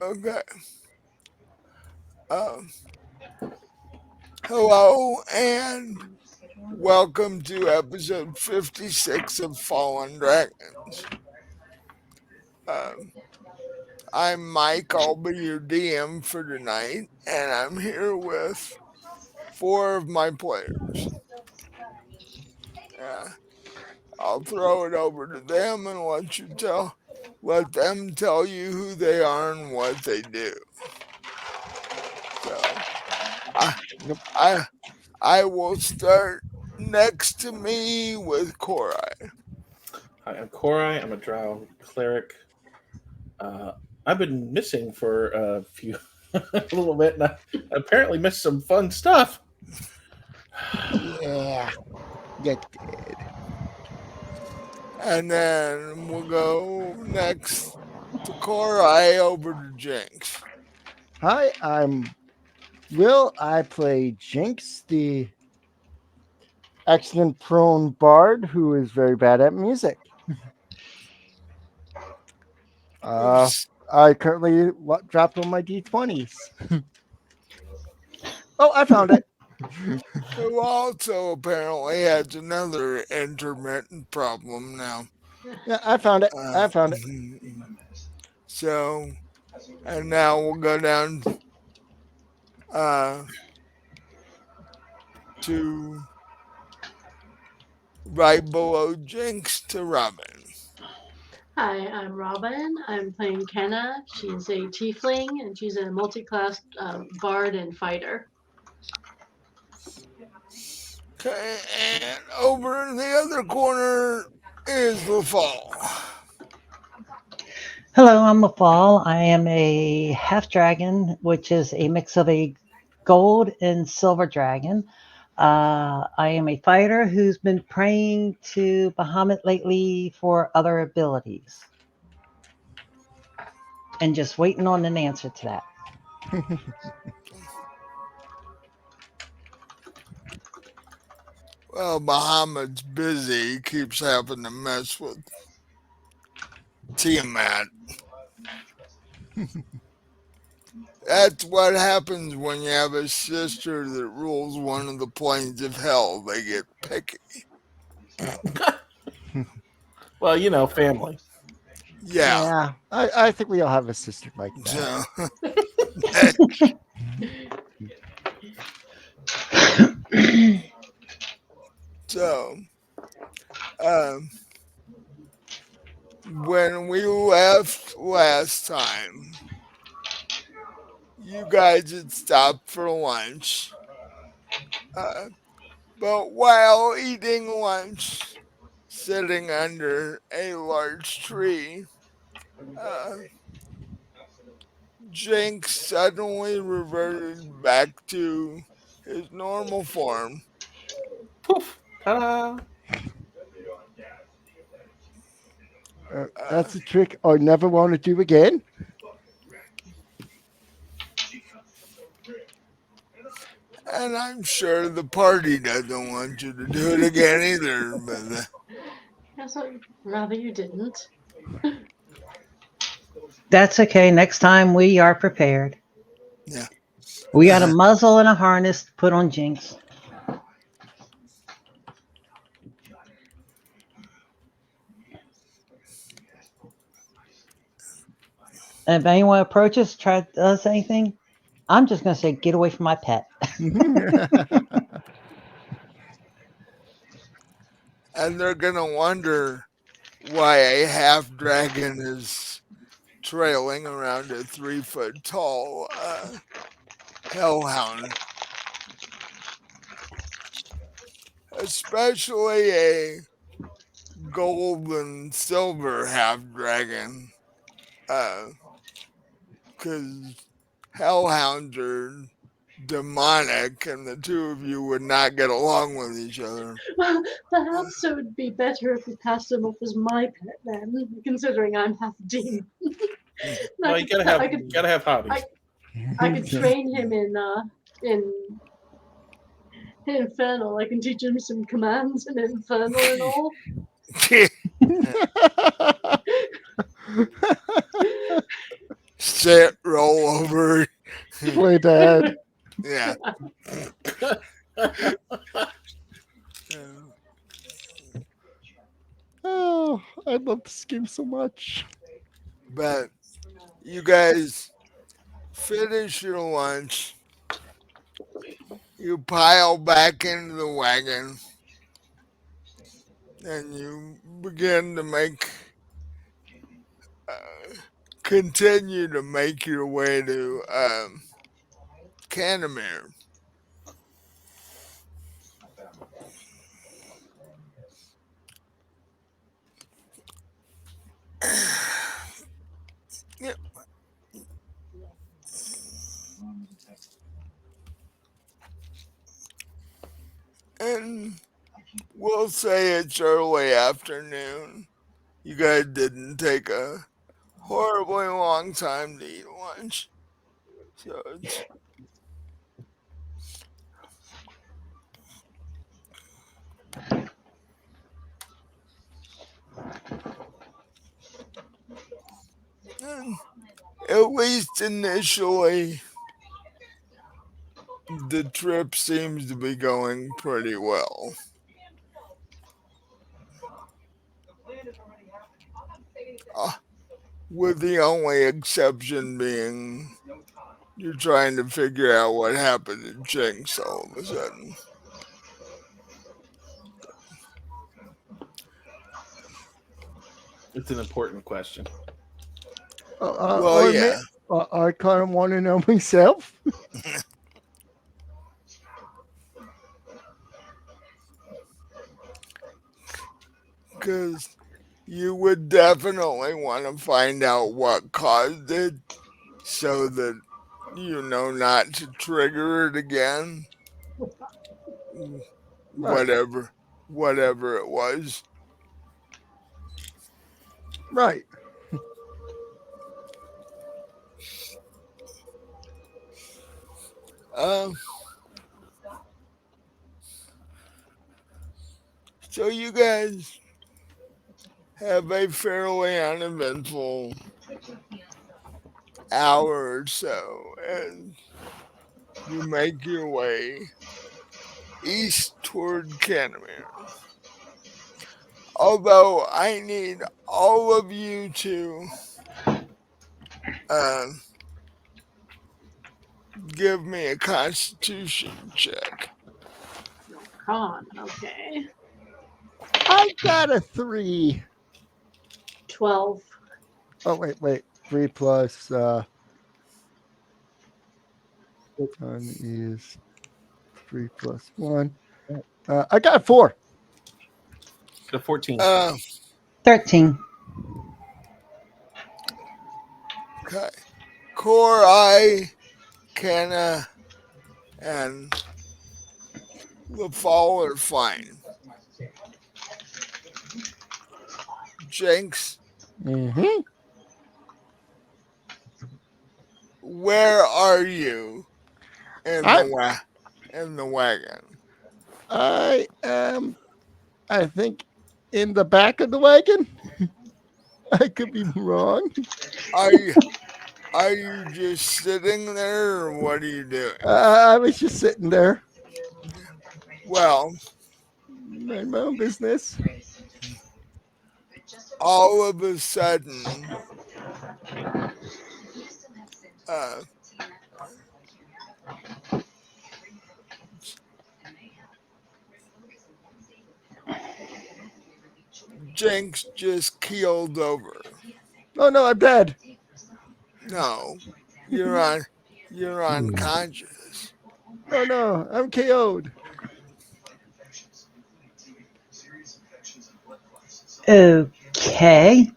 Okay. Um, Hello and welcome to episode 56 of Fallen Dragons. Um, I'm Mike. I'll be your DM for tonight, and I'm here with four of my players. Uh, I'll throw it over to them and let them tell you who they are and what they do. So, I, Yep. I, I will start next to me with Korai. Hi, I'm Korai. I'm a drow cleric. Uh, I've been missing for a few, a little bit, and I apparently missed some fun stuff. Yeah. You did. And then we'll go next to Korai over to Jinx. Hi, I'm Will. I play Jinx, the accident prone bard who is very bad at music. Uh, Who's, I currently dropped on my d20s. Oh, I found it. who also apparently has another intermittent problem now. Yeah, I found it. Uh, I found it. so, and now we'll go down uh, to right below Jinx to Robin. Hi, I'm Robin. I'm playing Kenna. She's a tiefling and she's a multi-class bard and fighter. Okay, and over in the other corner is the fall. Hello, I'm Mafal. I am a half dragon, which is a mix of a gold and silver dragon. I am a fighter who's been praying to Bahamut lately for other abilities and just waiting on an answer to that. Well, Bahamut's busy. He keeps having to mess with Tiamat. That's what happens when you have a sister that rules one of the planes of hell. They get picky. Well, family. Yeah. Yeah, I think we all have a sister like that. So, so um, when we left last time, you guys had stopped for lunch. Uh, but while eating lunch, sitting under a large tree, uh, Jinx suddenly reverted back to his normal form. Poof! Ta-da! Uh, That's a trick I never want to do again. and I'm sure the party doesn't want you to do it again either. But Yes, I'd rather you didn't. That's okay. Next time we are prepared. yeah. We got a muzzle and a harness to put on Jinx. And if anyone approaches, does anything, I'm just going to say, get away from my pet. And they're going to wonder why a half dragon is trailing around a 3 foot tall hellhound. Especially a gold and silver half dragon. Because hellhounds are demonic and the two of you would not get along with each other. Well, perhaps it would be better if we passed him off as my pet then, considering I'm half demon. Well, you gotta have hobbies. I could train him in Infernal. I can teach him some commands in Infernal and all. sit, roll over. Play dead. Yeah. Oh, I love this game so much. But you guys finish your lunch. You pile back into the wagon and you begin to continue to make your way to Canimir. Yeah, and we'll say it's early afternoon. You guys didn't take a horribly long time to eat lunch. So it's and at least initially the trip seems to be going pretty well. Uh, with the only exception being you're trying to figure out what happened to Jinx all of a sudden. It's an important question. Well, Or me, yeah, I kind of want to know myself. because you would definitely want to find out what caused it so that you know not to trigger it again. Right, Whatever it was. right. Um, so you guys have a fairly uneventful hour or so, and you make your way east toward Canimir. Although I need all of you to uh, give me a Constitution check. Con. Okay. I got a 3. 12. Oh, wait. 3 plus one is 3 plus 1. I got a 4. The 14. Uh, 13. okay. Korai, Kenna, and the fall are fine. Jinx, Mm-hmm. where are you in I the wagon? I am, I think, in the back of the wagon. I could be wrong. Are you are you just sitting there or what are you doing? I was just sitting there, Well, mind my own business. all of a sudden, uh, Jinx just keeled over. Oh no, I'm dead. No, you're on you're unconscious. Oh no, I'm KO'd. Okay.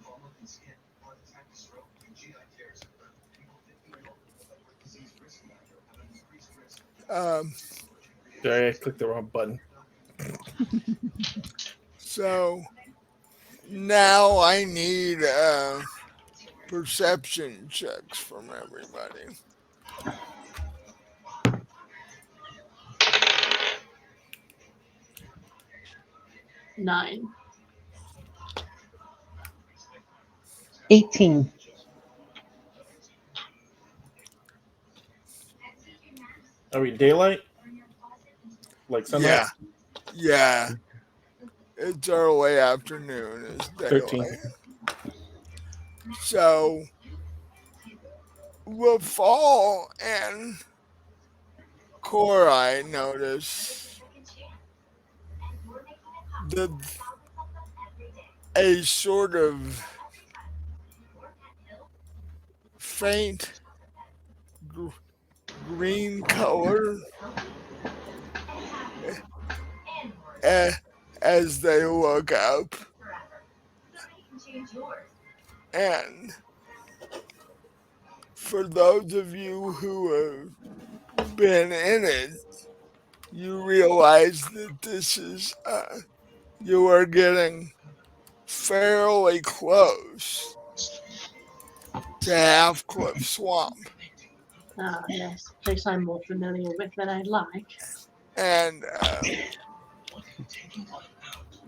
Um, Sorry, I clicked the wrong button. so now I need perception checks from everybody. 9. 18. Are we daylight? Like sunlight? Yeah, yeah. It's early afternoon. It's 13. daylight. So Fall and Korai notice that a sort of faint gr- green color a- as they look up. And for those of you who have been in it, you realize that this is, you are getting fairly close to Half Cliff Swamp. Ah, yes, place I'm more familiar with than I'd like. And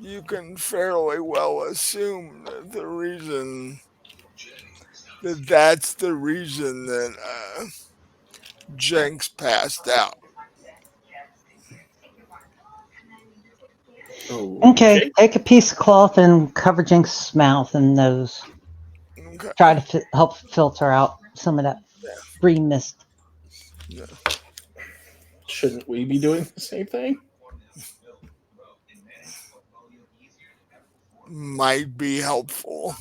you can fairly well assume that that's the reason that Jinx passed out. Okay, Okay. take a piece of cloth and cover Jinx's mouth and nose. Try Okay. to help filter out some of that green mist. Yeah. Shouldn't we be doing the same thing? Might be helpful.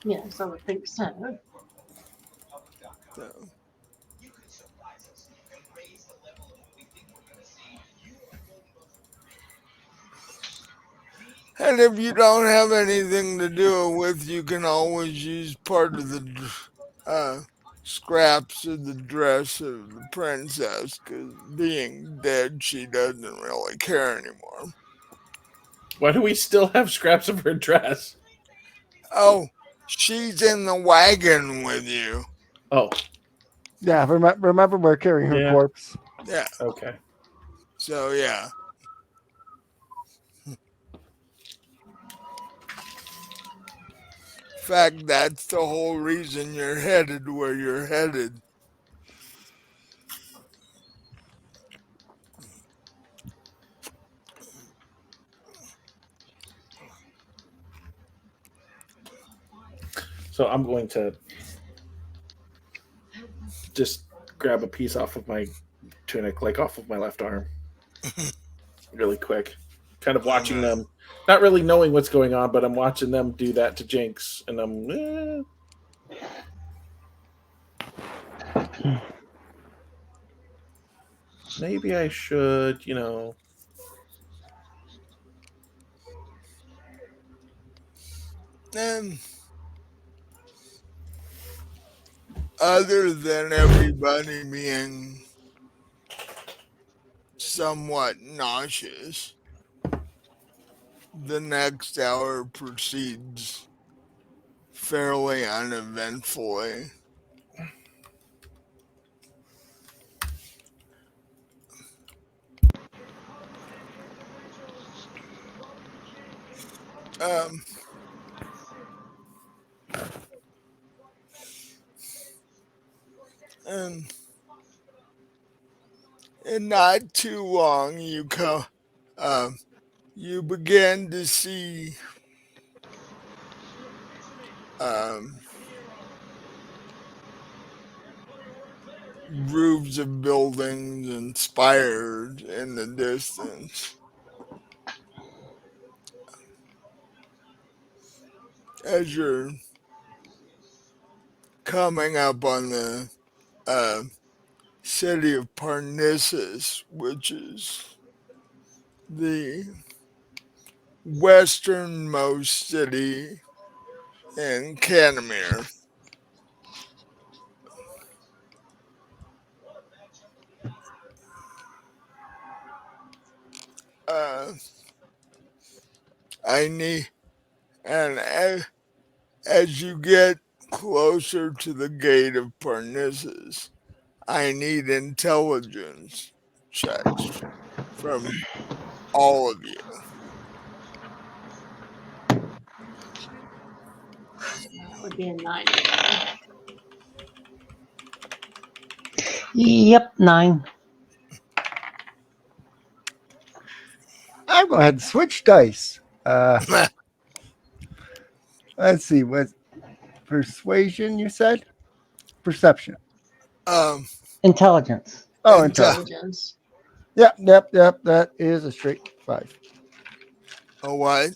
Yes, I would think so. So. And if you don't have anything to do it with, you can always use part of the uh, scraps of the dress of the princess, because being dead, she doesn't really care anymore. Why do we still have scraps of her dress? Oh, she's in the wagon with you. Oh, Yeah, remember we're carrying her yeah. corpse. Yeah, Okay. so yeah. In fact, that's the whole reason you're headed where you're headed. So I'm going to just grab a piece off of my tunic, like off of my left arm, really quick. Kind of watching Okay. them, not really knowing what's going on, but I'm watching them do that to Jinx, and maybe I should, And other than everybody being somewhat nauseous, the next hour proceeds fairly uneventfully. Um, and, and not too long, you begin to see um, roofs of buildings and spires in the distance. As you're coming up on the uh, city of Parnassus, which is the westernmost city in Canimir. Uh, I need, and as you get closer to the gate of Parnassus, I need intelligence checks from all of you. That would be a 9. Yep, 9. I'm going to have to switch dice. Let's see. What persuasion you said? Perception. um, Intelligence. Oh, intel. intelligence. Intelligence. Yep. That is a straight 5. Oh, what?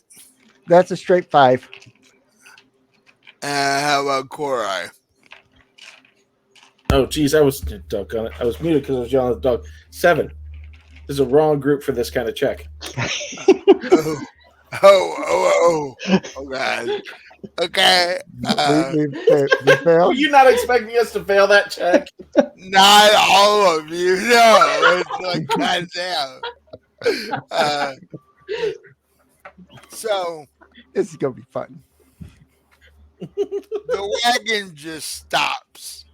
That's a straight 5. How about Korai? Oh, geez, I was doggone it. I was muted because I was yelling at the dog. 7. This is a wrong group for this kind of check. Oh, oh, God. Okay. We Were failed. you not expecting us to fail that check? Not all of you. No, it's like goddamn. Uh, so This is going to be fun. the wagon just stops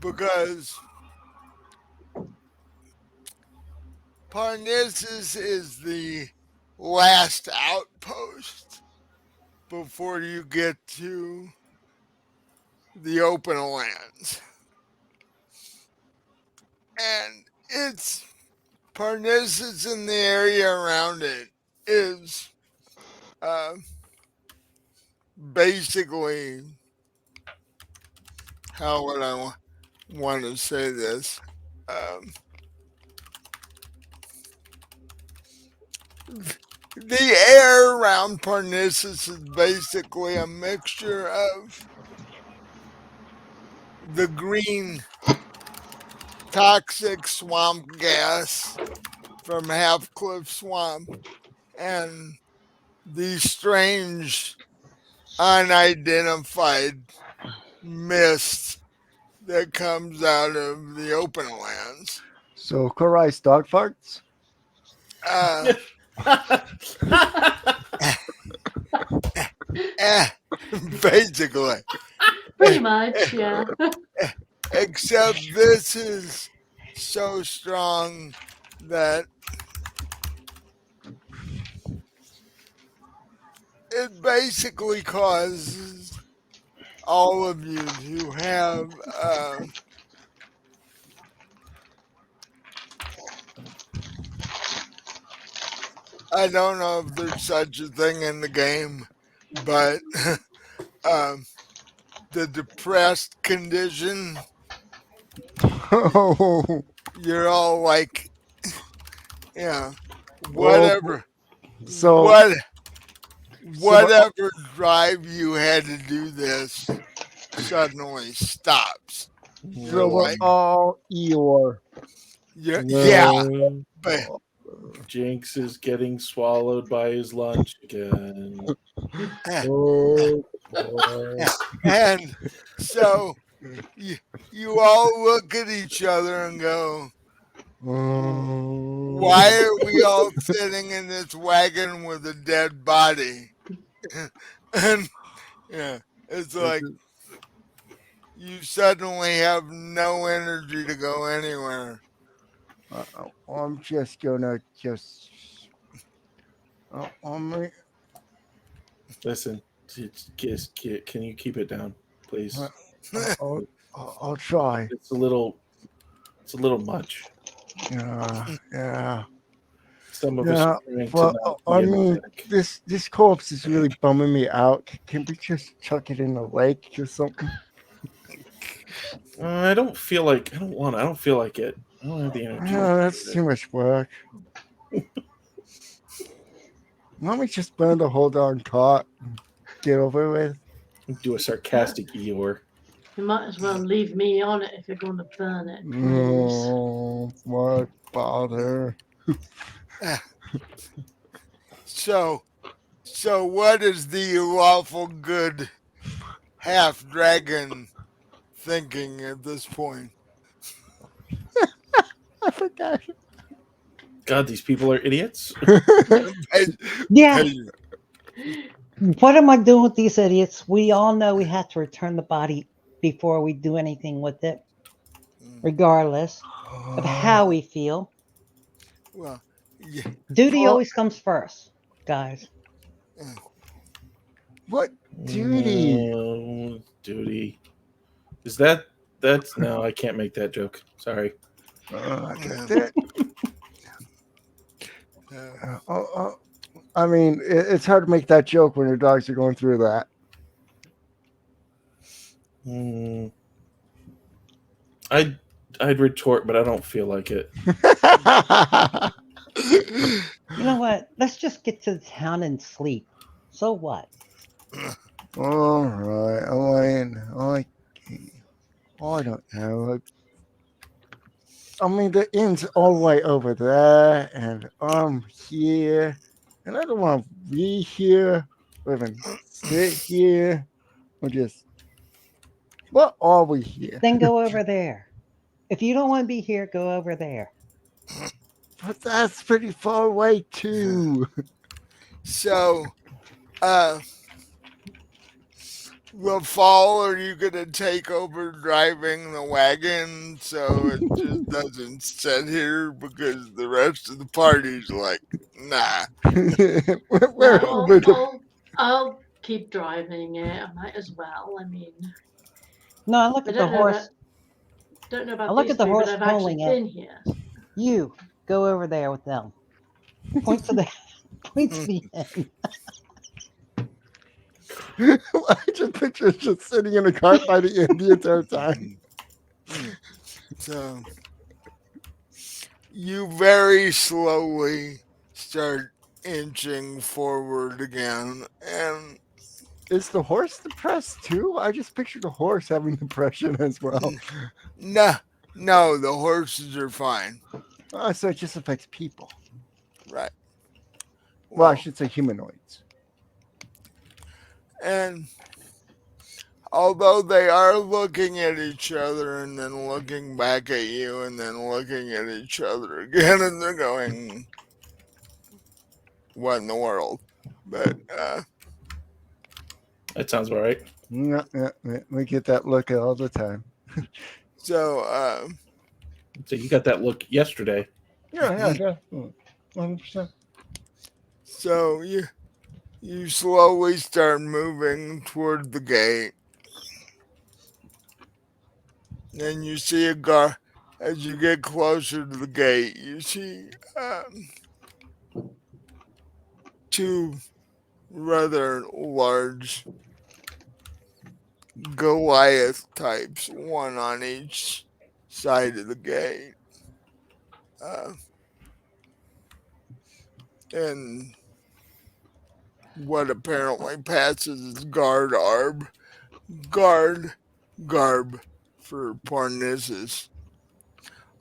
because Parnassus is the last outpost before you get to the open lands. And it's Parnassus and the area around it is uh, basically, how would I want to say this? Um, the air around Parnassus is basically a mixture of the green toxic swamp gas from Half Cliff Swamp and the strange unidentified mist that comes out of the open lands. So, Korai's dog farts? Uh, eh, basically. Pretty much, yeah. Except this is so strong that it basically causes all of you to have I don't know if there's such a thing in the game, but um, the depressed condition, Oh, you're all like, yeah, oh, whatever, so, what, so we're, whatever drive you had to do this suddenly stops. You're so we're like, all Eeyore. yeah, No. but Jinx is getting swallowed by his lunch again. eh, Oh, and so you all look at each other and go, why are we all sitting in this wagon with a dead body? And yeah, it's like you suddenly have no energy to go anywhere. I'm just gonna just. Listen, can you keep it down, please? I'll, I'll try. It's a little much. Yeah. Some of us Yeah. are trying to Well, not be I mean, energetic. this corpse is really bumming me out. Can we just chuck it in the lake or something? I don't feel like I don't feel like it. I don't have the energy. Yeah, that's too much work. Why don't we just burn the whole darn cart and get over with? Do a sarcastic Eeyore. You might as well leave me on it if you're going to burn it, please. No, what bother? so what is the lawful good half dragon thinking at this point? I forgot. God, these people are idiots. Yeah. What am I doing with these idiots? We all know we have to return the body before we do anything with it, regardless of how we feel. Well, yeah. Duty Oh. always comes first, guys. What duty? No, duty. Is that That's no, I can't make that joke. Sorry. That- Uh, I mean, it's hard to make that joke when your dogs are going through that. Mm, I'd retort, but I don't feel like it. You know what? Let's just get to the town and sleep. So what? All right. I don't know. I mean, the inn's all the way over there, and I'm here, and I don't want to be here, or even sit here, or just. What are we here? Then go over there. If you don't want to be here, go over there. But that's pretty far away too. so, uh, the fall, are you gonna take over driving the wagon so it just doesn't sit here because the rest of the party's like, nah. We're No, over the. I'll keep driving it. I might as well. I mean, No, I look I at the horse. don't know I about look these at the three, but horse I've actually pulling it. been here. You go over there with them. Point to the point to the end. I just picture us just sitting in a cart by the end the entire time. So, you very slowly start inching forward again, and Is the horse depressed too? I just pictured the horse having depression as well. no, no, the horses are fine, So it just affects people. right? Well, I Well, should say humanoids. and although they are looking at each other and then looking back at you and then looking at each other again, and they're going, "What in the world?" But That sounds all right. Yeah, we get that look all the time. so So you got that look yesterday. Yeah. 100%. so you slowly start moving toward the gate. And you see a guard as you get closer to the gate. You see two rather large Goliath types, one on each side of the gate. Uh, and what apparently passes as guard garb for Parnassus.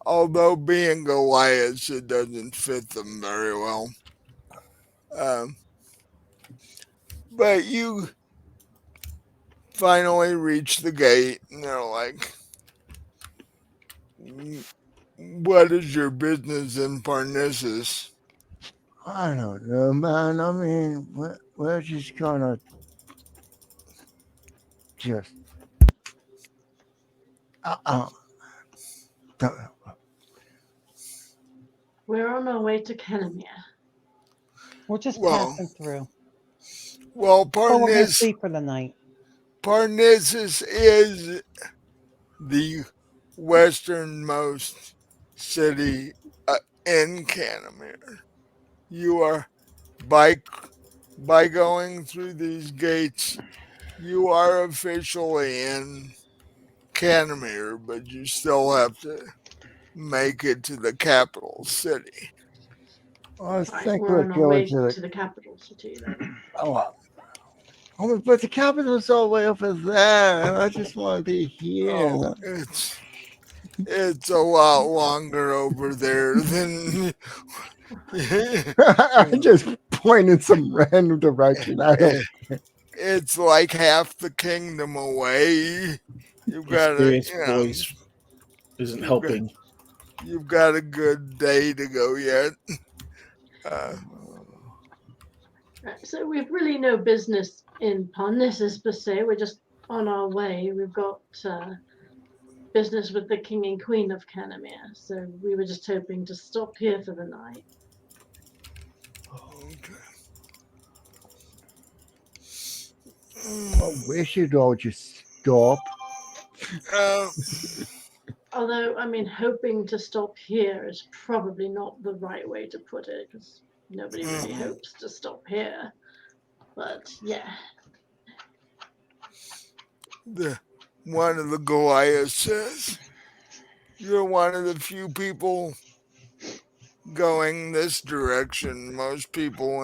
Although being Goliaths, it doesn't fit them very well. Um, but you finally reach the gate, and they're like, "What is your business in Parnassus?" I don't know, man. I mean, we're just gonna just. Uh, don't know. We're on our way to Canimir. We're just Well, passing through. well, But we're gonna sleep for the night. Parnassus is the westernmost city in Canimir. You are by by going through these gates, you are officially in Canimir, but you still have to make it to the capital city. I Right, think we're we're on our going way to the. to the capital city then. Oh, but the capital's all the way over there, and I just want to be here. Oh, it's a lot longer over there than I just point in some random direction. I don't. it's like half the kingdom away. You've got Experienced voice isn't you've got, helping. you've got a good day to go yet. Uh, Right, so we've really no business in Parnassus per se. We're just on our way. We've got business with the king and queen of Canimir, so we were just hoping to stop here for the night. okay. I wish you'd all just stop. Uh, Although, I mean, hoping to stop here is probably not the right way to put it, because nobody really mhm. hopes to stop here. But yeah, the one of the Goliaths says, "You're one of the few people going this direction. Most people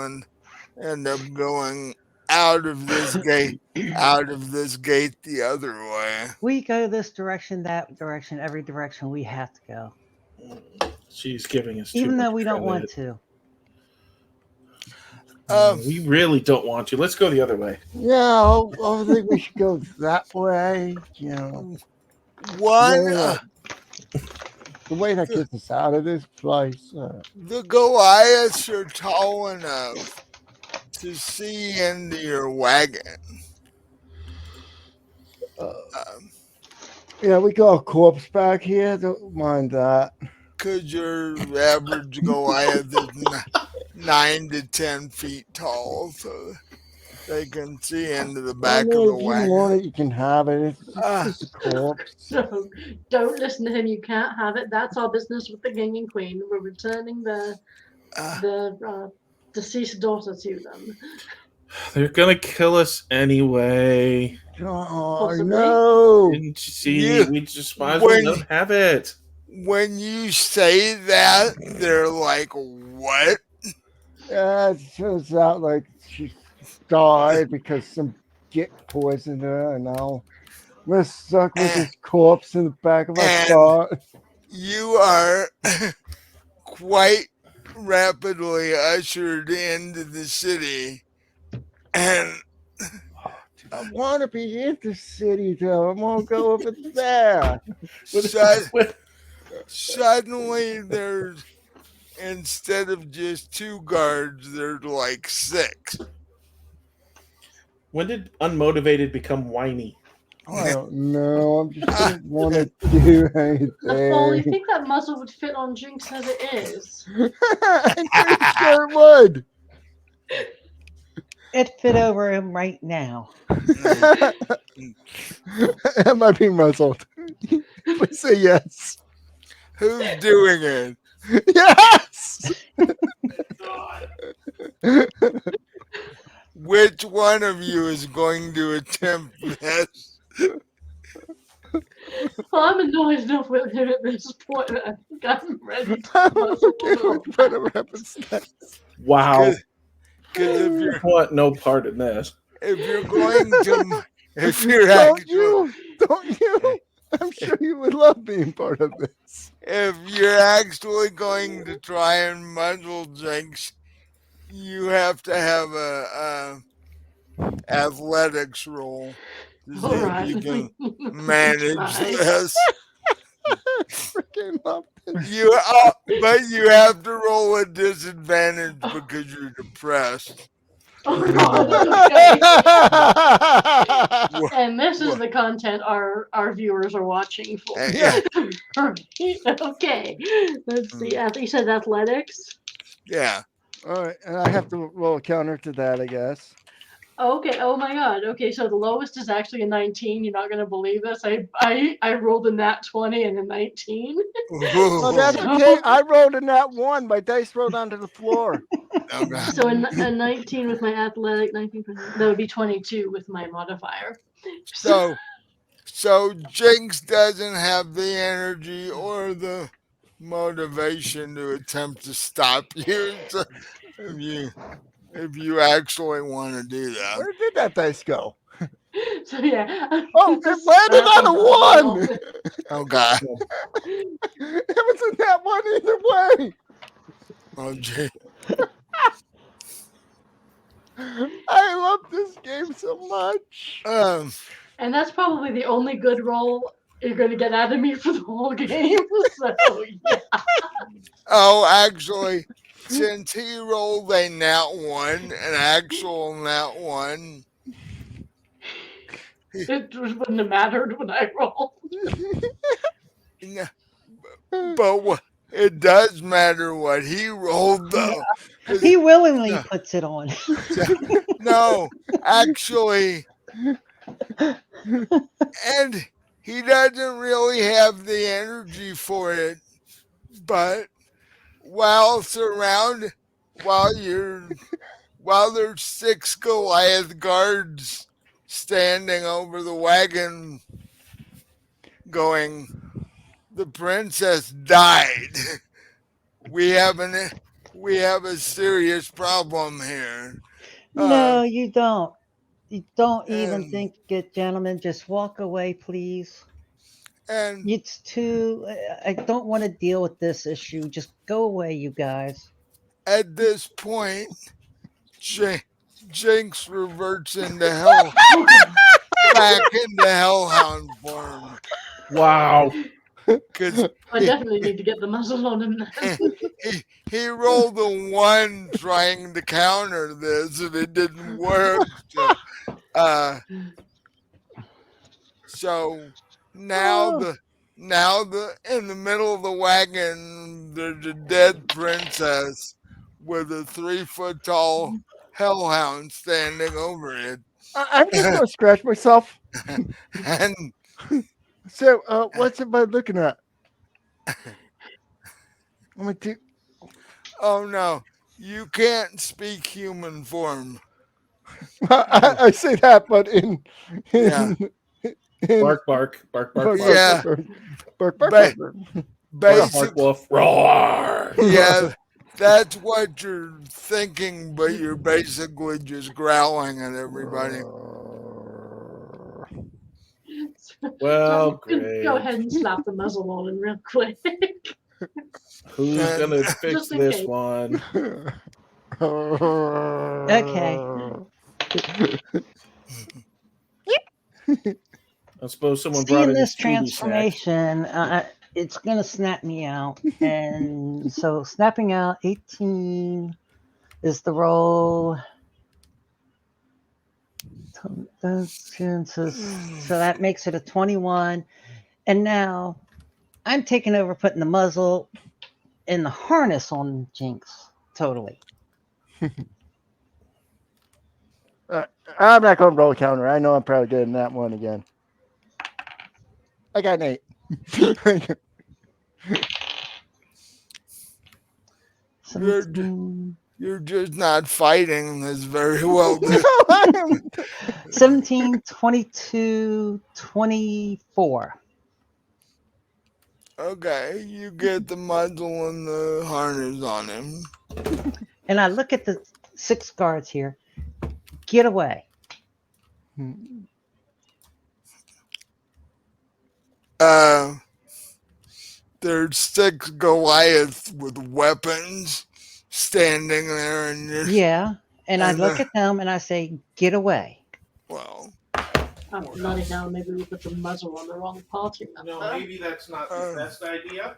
end up going out of this gate, out of this gate the other way." We go this direction, that direction, every direction we have to go, She's giving us too even though much we don't want credit. to. Um, We really don't want to. Let's go the other way. Yeah, I think we should go that way. You know, one, the way that the, gets us out of this place. the Goliaths are tall enough to see into your wagon. Uh, Um, yeah, we got a corpse back here. Don't mind that. Cause your average Goliath is 9 to 10 feet tall, so they can see into the I back of mean, the if you want wagon. it, you can have it. It's Uh, just a corpse. so don't listen to him. You can't have it. That's our business with the king and queen. We're returning uh, the deceased daughter to them. They're gonna kill us anyway. Oh, Possibly. no. Didn't you see? you We just might as well when let them have it. when you say that, they're like, "What?" Yeah, it turns out like she died because some git poisoned her, and now we're stuck with And, this corpse in the back of our and car. you are quite rapidly ushered into the city, and I want to be in the city, though. I want to go over there. sud- When- suddenly there's, instead of just 2 guards, there's like 6. When did unmotivated become whiny? I don't know. I just don't want to do Paul, you anything. think that muzzle would fit on Jinx as it is? I'm pretty sure it would. It fit over him right now. Am I being muzzled? Please say yes. Who's doing it? Yes. Which one of you is going to attempt this? Well, I'm annoyed enough with him at this point that I think I'm ready to I'm muzzle okay him. with whatever happens next. Wow. Because I want no part in this. if you're going to, if you're Don't actually, you? Don't you? I'm sure you would love being part of this. if you're actually going to try and muzzle Jinx, you have to have a athletics roll to see All if right. you can Let me manage try. this. I freaking love this. But you have to roll a disadvantage because you're depressed. Oh God. Okay. Wha- And this is wha- the content our viewers are watching for. Yeah, Okay. Let's see. You said athletics. yeah. All right, and I have to roll a counter to that, I guess. Okay. Oh my God. Okay. So the lowest is actually a 19. You're not gonna believe this. I rolled a nat 20 and a 19. Well, that's So- okay. I rolled a nat 1. My dice rolled onto the floor. Okay. So a 19 with my athletic, 19. That would be 22 with my modifier. So Jinx doesn't have the energy or the motivation to attempt to stop you. So if you actually want to do that, Where did that dice go? So yeah. Oh, it landed on a 1. okay. It was a nat 1 either way. Oh, gee. I love this game so much. And that's probably the only good roll you're gonna get out of me for the whole game. So yeah. Oh, actually, since he rolled a nat 1, an actual nat 1, It wouldn't have mattered when I rolled. n- but it does matter what he rolled, though. 'Cause- He willingly No. puts it on. no, actually, and he doesn't really have the energy for it. But while surrounded, while you're while there's 6 Goliath guards standing over the wagon, going, "The princess died. We have we have a serious problem here." Uh, No, you don't. You don't even and think it, gentlemen. Just walk away, please. and It's too. I don't want to deal with this issue. Just go away, you guys. at this point, Jinx reverts into hell, Oh god. back into Hellhound form, Wow. because I definitely need to get the muzzle on him then. he rolled a 1 trying to counter this, and it didn't work. Uh, so now Oh, the in the middle of the wagon, there's a dead princess with a 3-foot tall hellhound standing over it. I'm just gonna scratch myself. And So, what's everybody looking at? Let me do. oh no, you can't speak human form. I say that, but Yeah, in Bark, bark, bark, bark, bark, bark. yeah. bark, bark, Ba- bark. Bark, basic, bark, wolf. Roar. yeah. That's what you're thinking, but you're basically just growling at everybody. Well, I'm gonna go great. ahead and slap the muzzle on him real quick. Who's And gonna fix Just in this case. one? okay. I suppose someone brought Seeing in this Scooby snacks. transformation, it's gonna snap me out, and so snapping out 18 is the roll. So that makes it a 21, and now I'm taking over, putting the muzzle and the harness on Jinx. Totally. I'm not going to roll a counter. I know I'm probably getting that one again. I got an 8. you're 17, you're just not fighting this very well. 17, 22, 24. Okay, you get the muzzle and the harness on him. And I look at the 6 guards here. Get away. Uh, there's 6 Goliaths with weapons standing there, and you're Yeah. And I and look at them and I say, get away. well, Oh, bloody hell, maybe we put the muzzle on the wrong party member. That's not the best idea.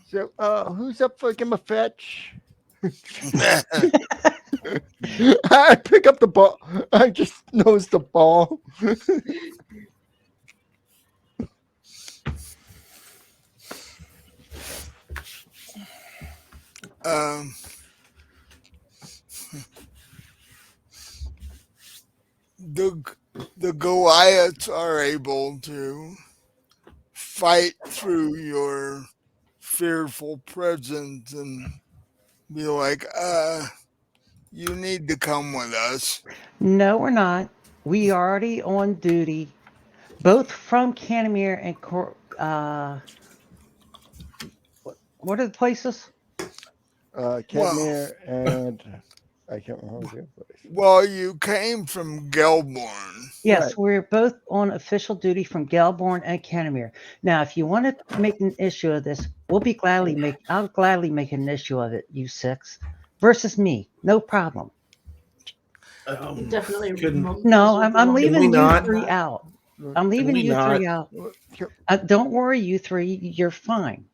So, who's up for Game of Fetch? I pick up the ball. I just nose the ball. um, the Goliaths are able to fight through your fearful presence and be like, you need to come with us. No, we're not. We are already on duty, both from Canimir and what are the places? Canimir and I can't remember the other place. Well, you came from Gelborn. Yes, Right. we're both on official duty from Galborn and Canimir. Now, if you want to make an issue of this, I'll gladly make an issue of it, you 6, versus me. No problem. Definitely. No, I'm we leaving you not? 3 out. I'm Can leaving we you not? 3 out. Don't worry, you 3. You're fine.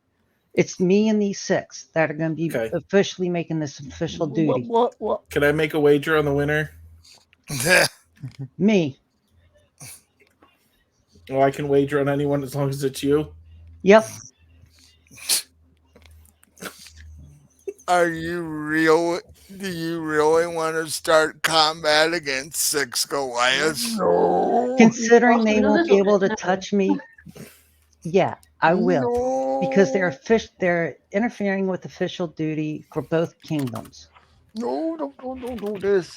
It's me and these 6 that are going to be Okay. officially making this official duty. What? Can I make a wager on the winner? Me. Oh, I can wager on anyone as long as it's you. Yep. Are you real? Do you really want to start combat against 6 Goliaths? No, We've Considering lost they a won't little be able bit to now. touch me, yeah, I will. Because no, they're interfering with official duty for both kingdoms. no.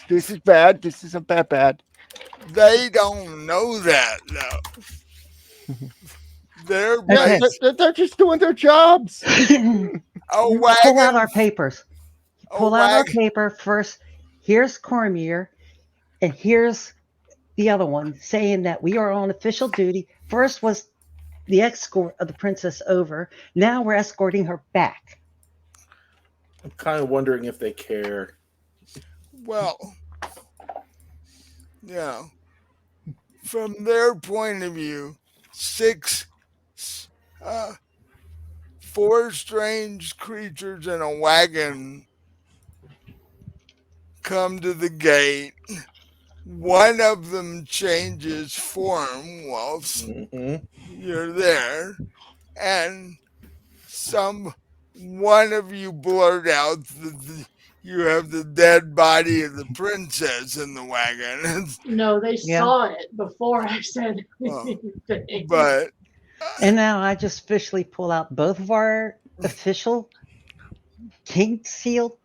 This is bad. This is a bad. They don't know that, though. They're Yeah, Okay. base they're just doing their jobs. a You pull out wagon, our papers. You a pull out our wagon. paper first. Here's Cormier, and here's the other one saying that we are on official duty. First was the escort of the princess over. Now we're escorting her back. I'm kind of wondering if they care. Well, you know, from their point of view, six, uh, four strange creatures in a wagon come to the gate. One of them changes form whilst Hmm. you're there, and some one of you blurt out that you have the dead body of the princess in the wagon. No, they Yeah. saw it before I said uh, anything. but And now I just officially pull out both of our official king seal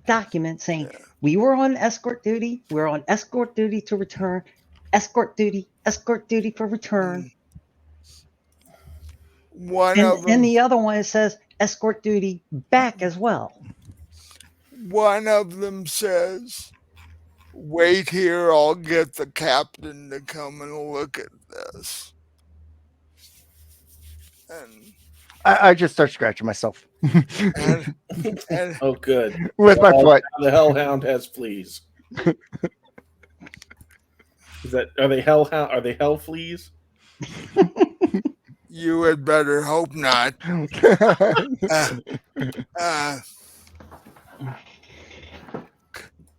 documents saying we were on escort duty. We're on escort duty to return. Escort duty for return. one And of and them the other one says escort duty back as well. says, "Wait here. I'll get the captain to come and look at this." And I just start scratching myself and and Oh, good. with my Well, foot. now the Hellhound has fleas. Is that are they Hellhound? Are they Hell fleas? you had better hope not. Uh, uh,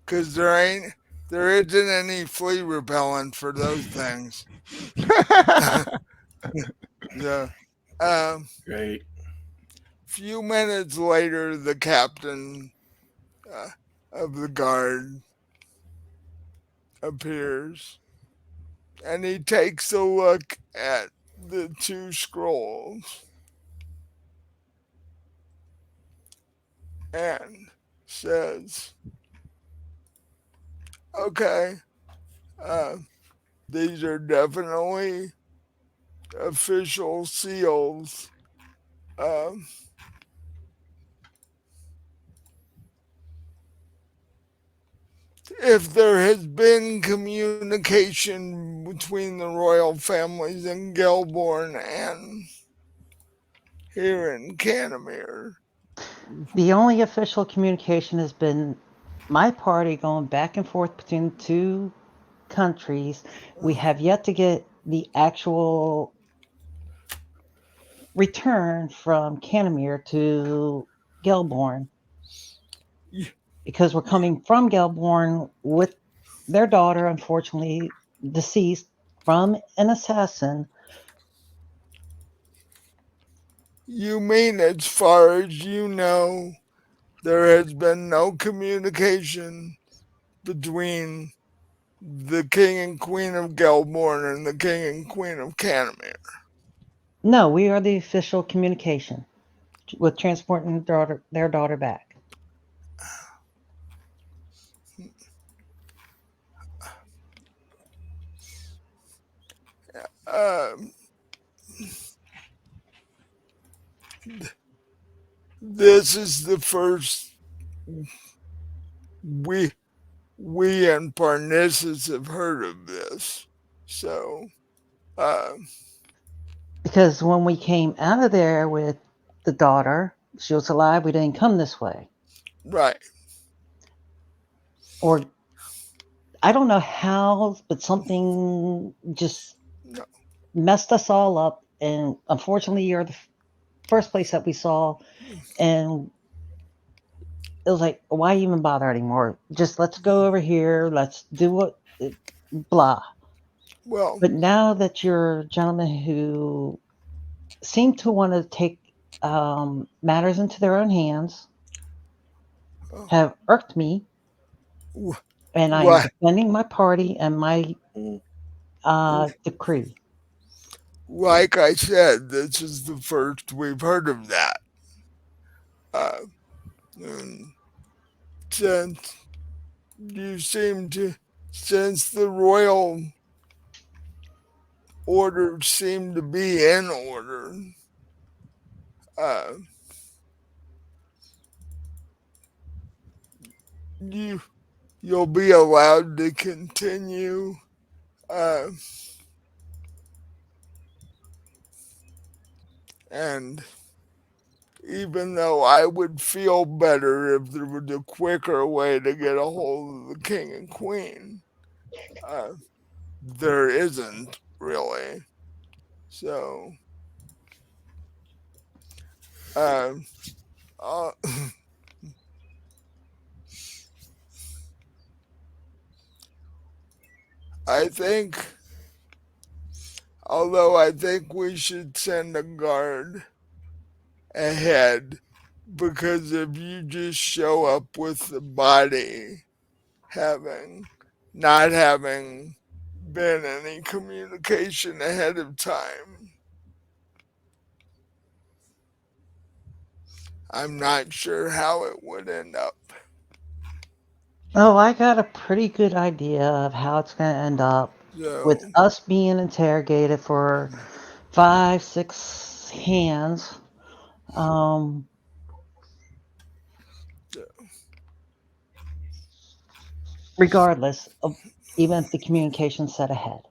cause there isn't any flea repellent for those things. The Great. few minutes later, the captain uh, of the guard appears, and he takes a look at the two scrolls and says, "Okay, uh, these are definitely official seals. Um, if there has been communication between the royal families in Gelborn and here in Canimir, The only official communication has been my party going back and forth between two countries. We have yet to get the actual return from Canimir to Gelborn y- because we're y- coming from Gelborn with their daughter, unfortunately deceased from an assassin. you mean as far as you know, there has been no communication between the king and queen of Gelborn and the king and queen of Canimir. No, we are the official communication with transporting their daughter back. Um, this is the first we we and Parnassus have heard of this. So, uh, Because when we came out of there with the daughter, she was alive, we didn't come this way. right. Or I don't know how, but something just No, messed us all up. And unfortunately, you're the first place that we saw. And it was like, why even bother anymore? Just let's go over here. Let's do what, blah. well, But now that you're a gentleman who seem to want to take matters into their own hands, uh, have irked me. and I am What? defending my party and my Mm. decree. Like I said, this is the first we've heard of that. Uh, and since you seem to, since the royal orders seem to be in order, uh, you you'll be allowed to continue. Uh, and even though I would feel better if there was a quicker way to get a hold of the king and queen, uh, there isn't really. So, um, uh, I think, although I think we should send a guard ahead, because if you just show up with the body having not having been any communication ahead of time, I'm not sure how it would end up. Oh, I got a pretty good idea of how it's going to end up with So, us being interrogated for 5, 6 hands. Um, regardless of even if the communication set ahead.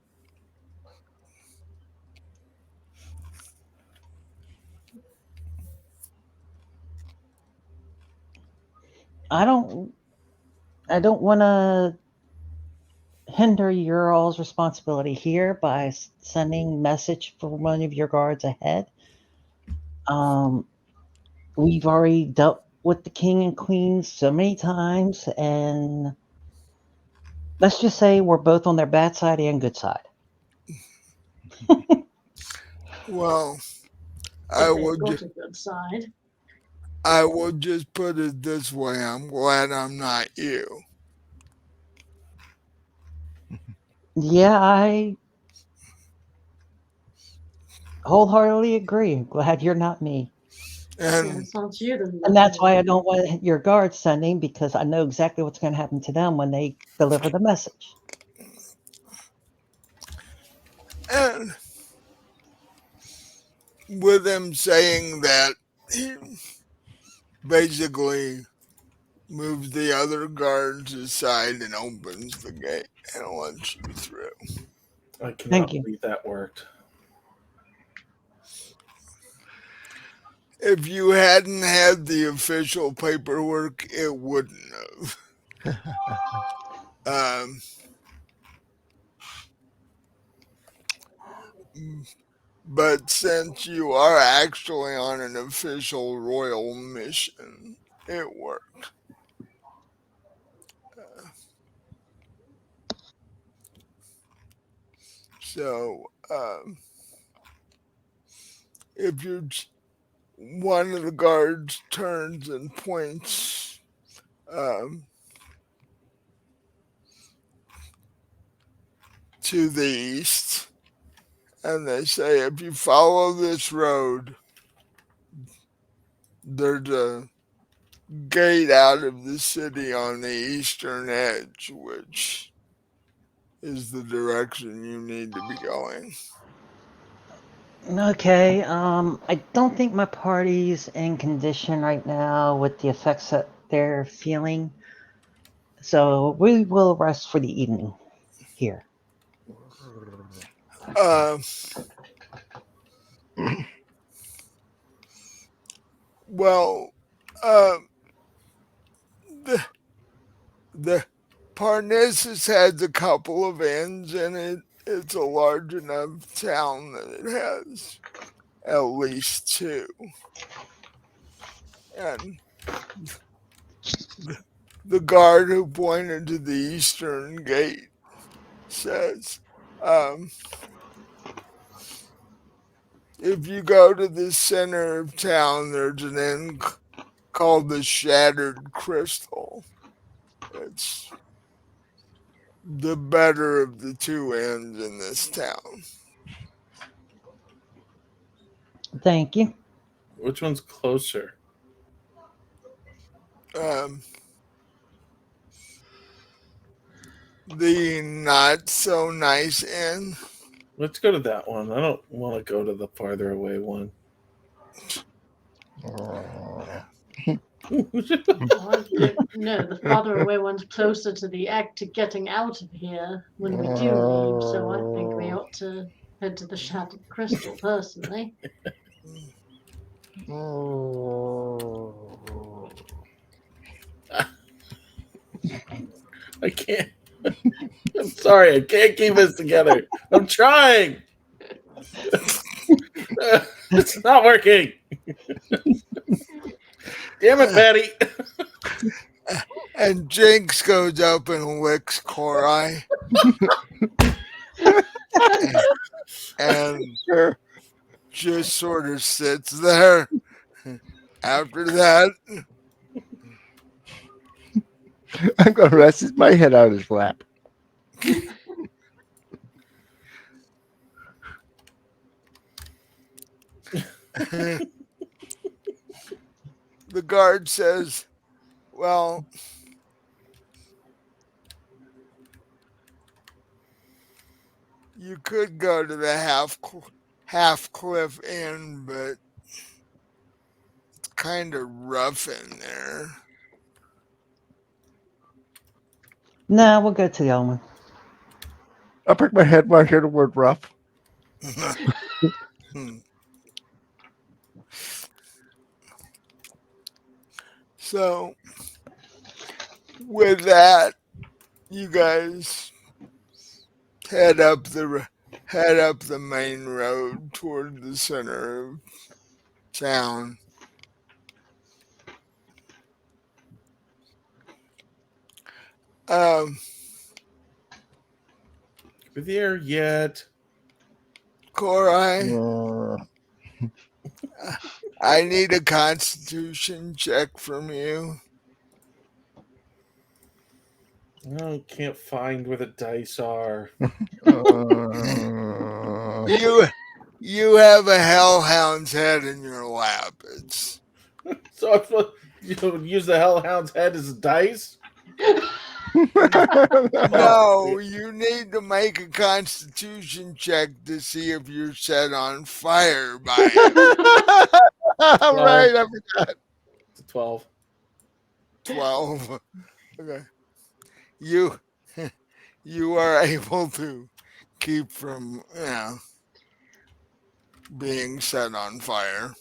I don't I don't want to hinder your all's responsibility here by sending message for one of your guards ahead. Um, we've already dealt with the king and queen so many times, and let's just say we're both on their bad side and good side. well, I If they've would got a good side. I would just put it this way: I'm glad I'm not you. Yeah, I wholeheartedly agree. Glad you're not me. Yeah, And it's not you, then And that's why I definitely. don't want your guards sending because I know exactly what's going to happen to them when they deliver the message. and with him saying that, he basically moves the other guards aside and opens the gate and lets you through. I Thank cannot you. believe that worked. If you hadn't had the official paperwork, it wouldn't have. Um, but since you are actually on an official royal mission, it worked. So, if you one of the guards turns and points um, to the east, and they say, if you follow this road, there's a gate out of the city on the eastern edge, which is the direction you need to be going. Okay, I don't think my party's in condition right now with the effects that they're feeling. So we will rest for the evening here. Uh, well, uh, the, the Parnassus has a couple of inns in it. It's a large enough town that it has at least two. And the guard who pointed to the eastern gate says, um, if you go to the center of town, there's an inn called the Shattered Crystal. It's the better of the two inns in this town. Thank you. Which one's closer? Um, the not so nice inn. Let's go to that one. I don't want to go to the farther away one. No, the farther away one's closer to the act to getting out of here when we do leave. So I think we ought to head to the Shattered Crystal personally. I can't. I'm sorry. I can't keep this together. I'm trying. It's not working. Damn it, Patty. And Jinx goes up and licks Corai. And just sort of sits there. After that, I'm gonna rest my head on his lap. the guard says, well, you could go to the half cliff inn, but it's kind of rough in there. No, we'll go to the other one. I'll pick my head when I hear the word rough. So, with that, you guys head up the main road toward the center of town. There yet? Corai, I need a constitution check from you. I can't find where the dice are. You have a hellhound's head in your lap. It's So I'm supposed to use the Hellhound's head as a dice? no, you need to make a constitution check to see if you're set on fire by it. All right, I forgot. It's a 12. 12. Okay. You are able to keep from, being set on fire.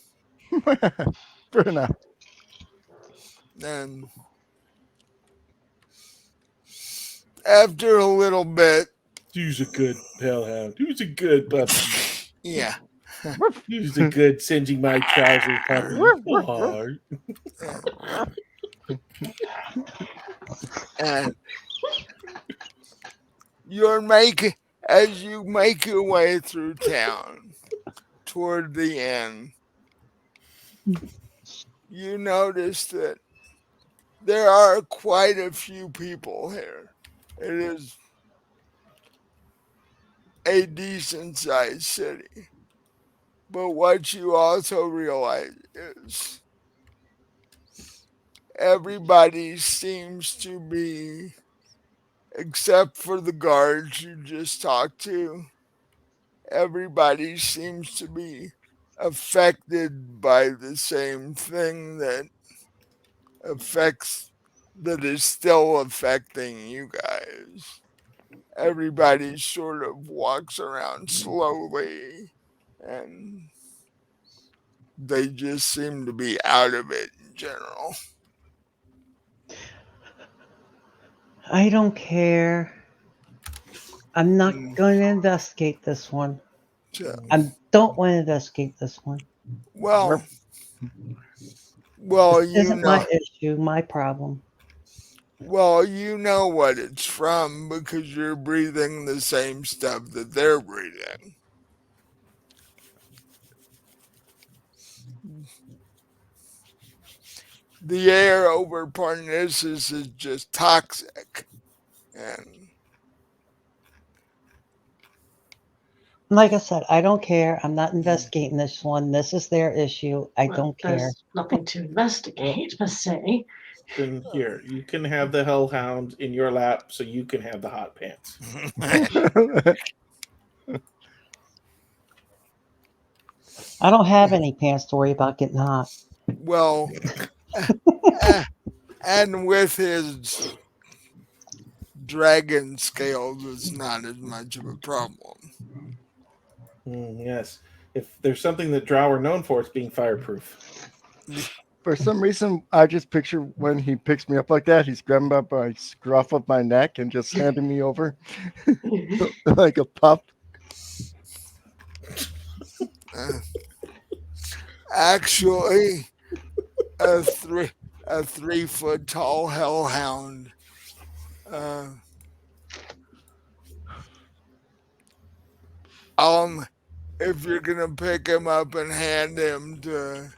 Fair enough. And after a little bit, He's a good Hellhound. He's a good puppy. yeah. He's a good singeing my trousers puppy. Aw. And as you make your way through town toward the end, you notice that there are quite a few people here. It is a decent sized city. But what you also realize is everybody seems to be, except for the guards you just talked to, everybody seems to be affected by the same thing that is still affecting you guys. Everybody sort of walks around slowly and they just seem to be out of it in general. I don't care. I'm not going to investigate this one. So, I don't want to investigate this one. well, This you isn't know, my issue, my problem. well, you know what it's from because you're breathing the same stuff that they're breathing. The air over Parnassus is just toxic, and Like I said, I don't care. I'm not investigating this one. This is their issue. I Well, don't care. there's nothing to investigate per se. Then here, you can have the Hellhound in your lap, so you can have the hot pants. I don't have any pants to worry about getting hot. Well, and with his dragon scales, it's not as much of a problem. Yes. If there's something that Drow are known for, it's being fireproof. For some reason, I just picture when he picks me up like that, he's grabbing up my scruff of my neck and just handing me over like a pup. Uh, actually, a 3 foot tall hellhound. Uh, if you're gonna pick him up and hand him to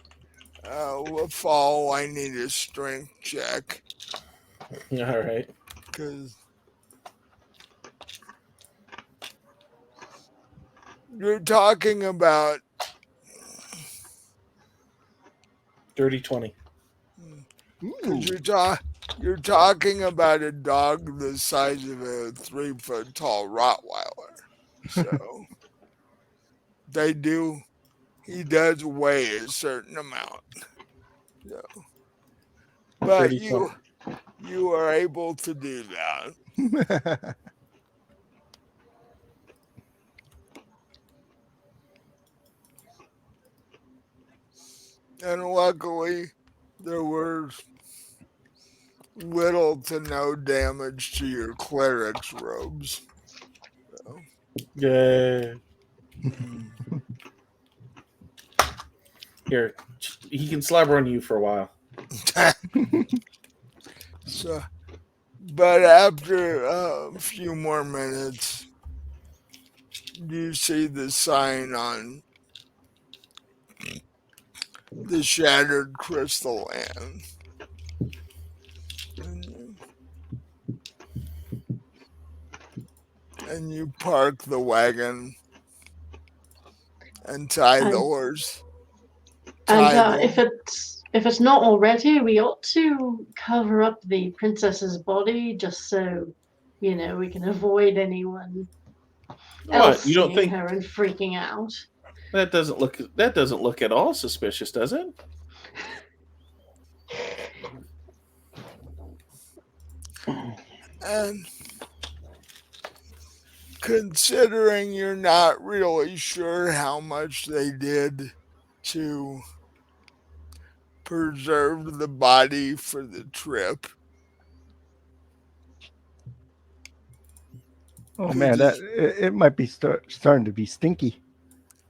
fall, I need a strength check All right. because you're talking about Dirty 20. because you're talking about a dog the size of a 3 foot tall Rottweiler. So he does weigh a certain amount. So, but Dirty 20. you are able to do that. And luckily, there was little to no damage to your cleric's robes. So, Yeah. Here, he can slobber on you for a while. so but after a few more minutes, you see the sign on the shattered crystal land. And you park the wagon and tie the And- horse. And Tie the- if it's not already, we ought to cover up the princess's body just so we can avoid anyone else What? You don't seeing think her and freaking out. that doesn't look at all suspicious, does it? And considering you're not really sure how much they did to preserve the body for the trip, Oh man, it might be starting to be stinky,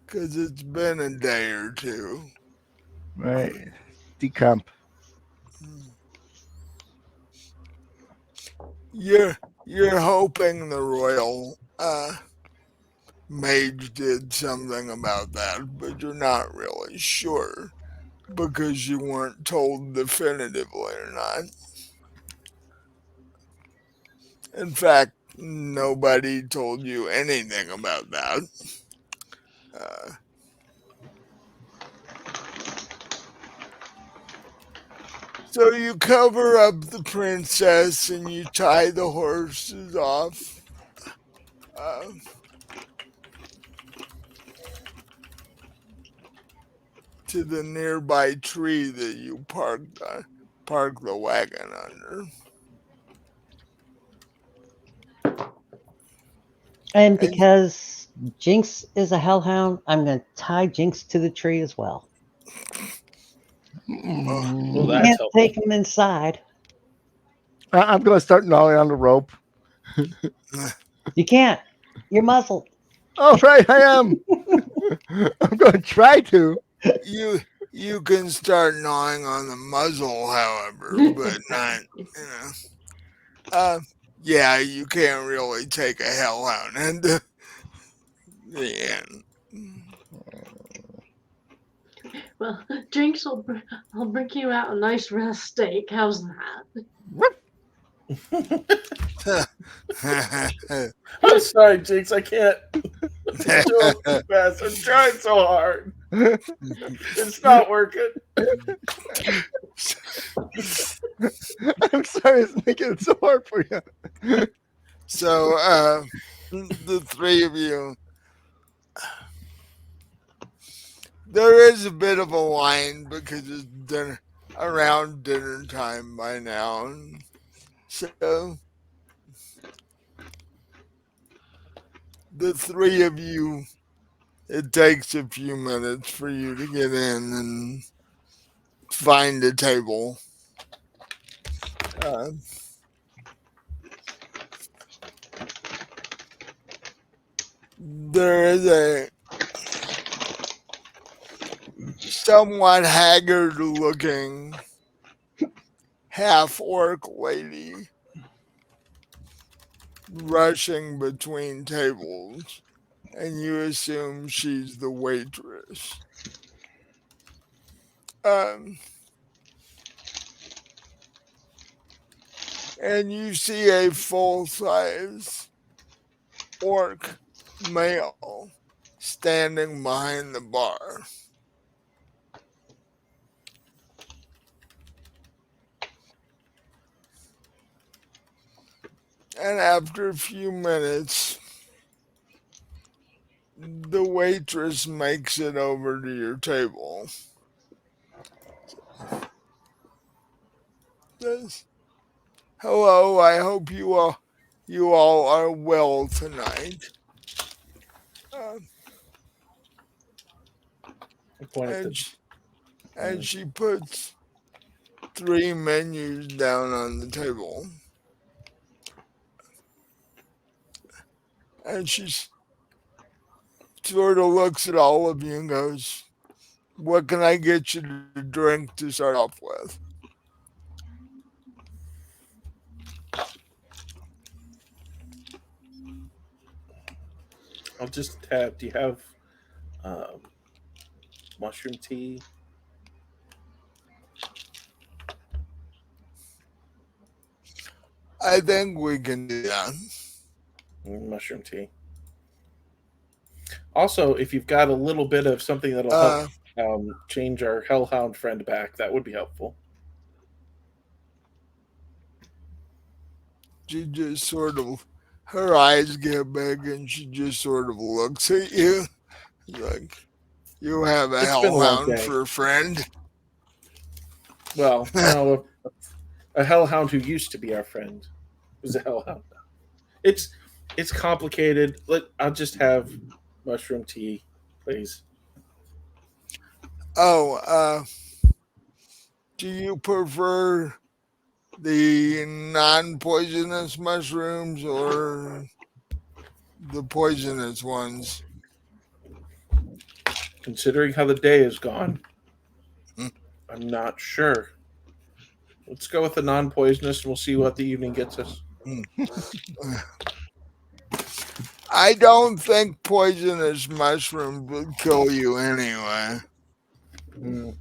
because it's been a day or two. right? Decomp. You're hoping the royal mage did something about that, but you're not really sure because you weren't told definitively or not. In fact, nobody told you anything about that. So you cover up the princess and you tie the horses off. To the nearby tree that you park the wagon under. And because Jinx is a hellhound, I'm going to tie Jinx to the tree as well. Well, You that's can't helpful. take him inside. I'm going to start gnawing on the rope. You can't. You're muzzled. Oh, right, I am. I'm going to try to. You can start gnawing on the muzzle, however, but not, yeah, you can't really take a hellhound into the end. Well, Jinx, I'll bring you out a nice rare steak. How's that? I'm sorry, Jinx. I can't. I'm doing my best. I'm trying so hard. It's not working. I'm sorry it's making it so hard for you. So, the three of you, there is a bit of a line because it's around dinner time by now. So, the three of you, it takes a few minutes for you to get in and find a table. Uh, there is a somewhat haggard looking half orc lady rushing between tables, and you assume she's the waitress. Um, and you see a full size orc male standing behind the bar. And after a few minutes, the waitress makes it over to your table. Says, "Hello, I hope you all are well tonight." Uh, I point at and the. sh- and she puts three menus down on the table, and she sort of looks at all of you and goes, "What can I get you to drink to start off with?" I'll just have. Do you have um, mushroom tea? I think we can do that. Mushroom tea. Also, if you've got a little bit of something that'll help Uh, change our Hellhound friend back, that would be helpful. she just sort of, her eyes get big and she just sort of looks at you like, "You have a It's been a long hellhound day. for a friend?" Well, no, a Hellhound who used to be our friend was a Hellhound. It's it's complicated. I'll just have mushroom tea, please. Oh, do you prefer the non-poisonous mushrooms or the poisonous ones? Considering how the day has gone, Hmm. I'm not sure. Let's go with the non-poisonous, and we'll see what the evening gets us. I don't think poisonous mushrooms would kill you anyway. Mm,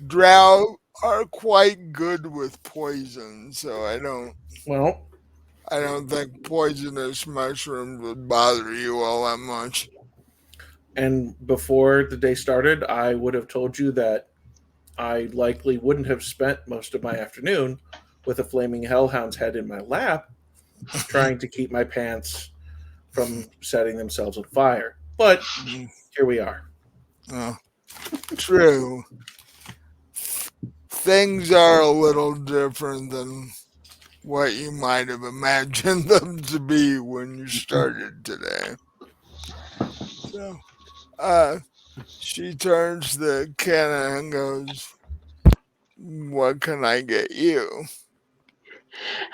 Drow are quite good with poison, so well, I don't think poisonous mushrooms would bother you all that much. and before the day started, I would have told you that I likely wouldn't have spent most of my afternoon with a flaming hellhound's head in my lap, trying to keep my pants from setting themselves on fire. But here we are. Oh, true. Things are a little different than what you might have imagined them to be when you started today. So, uh, she turns to the cannon and goes, "What can I get you?"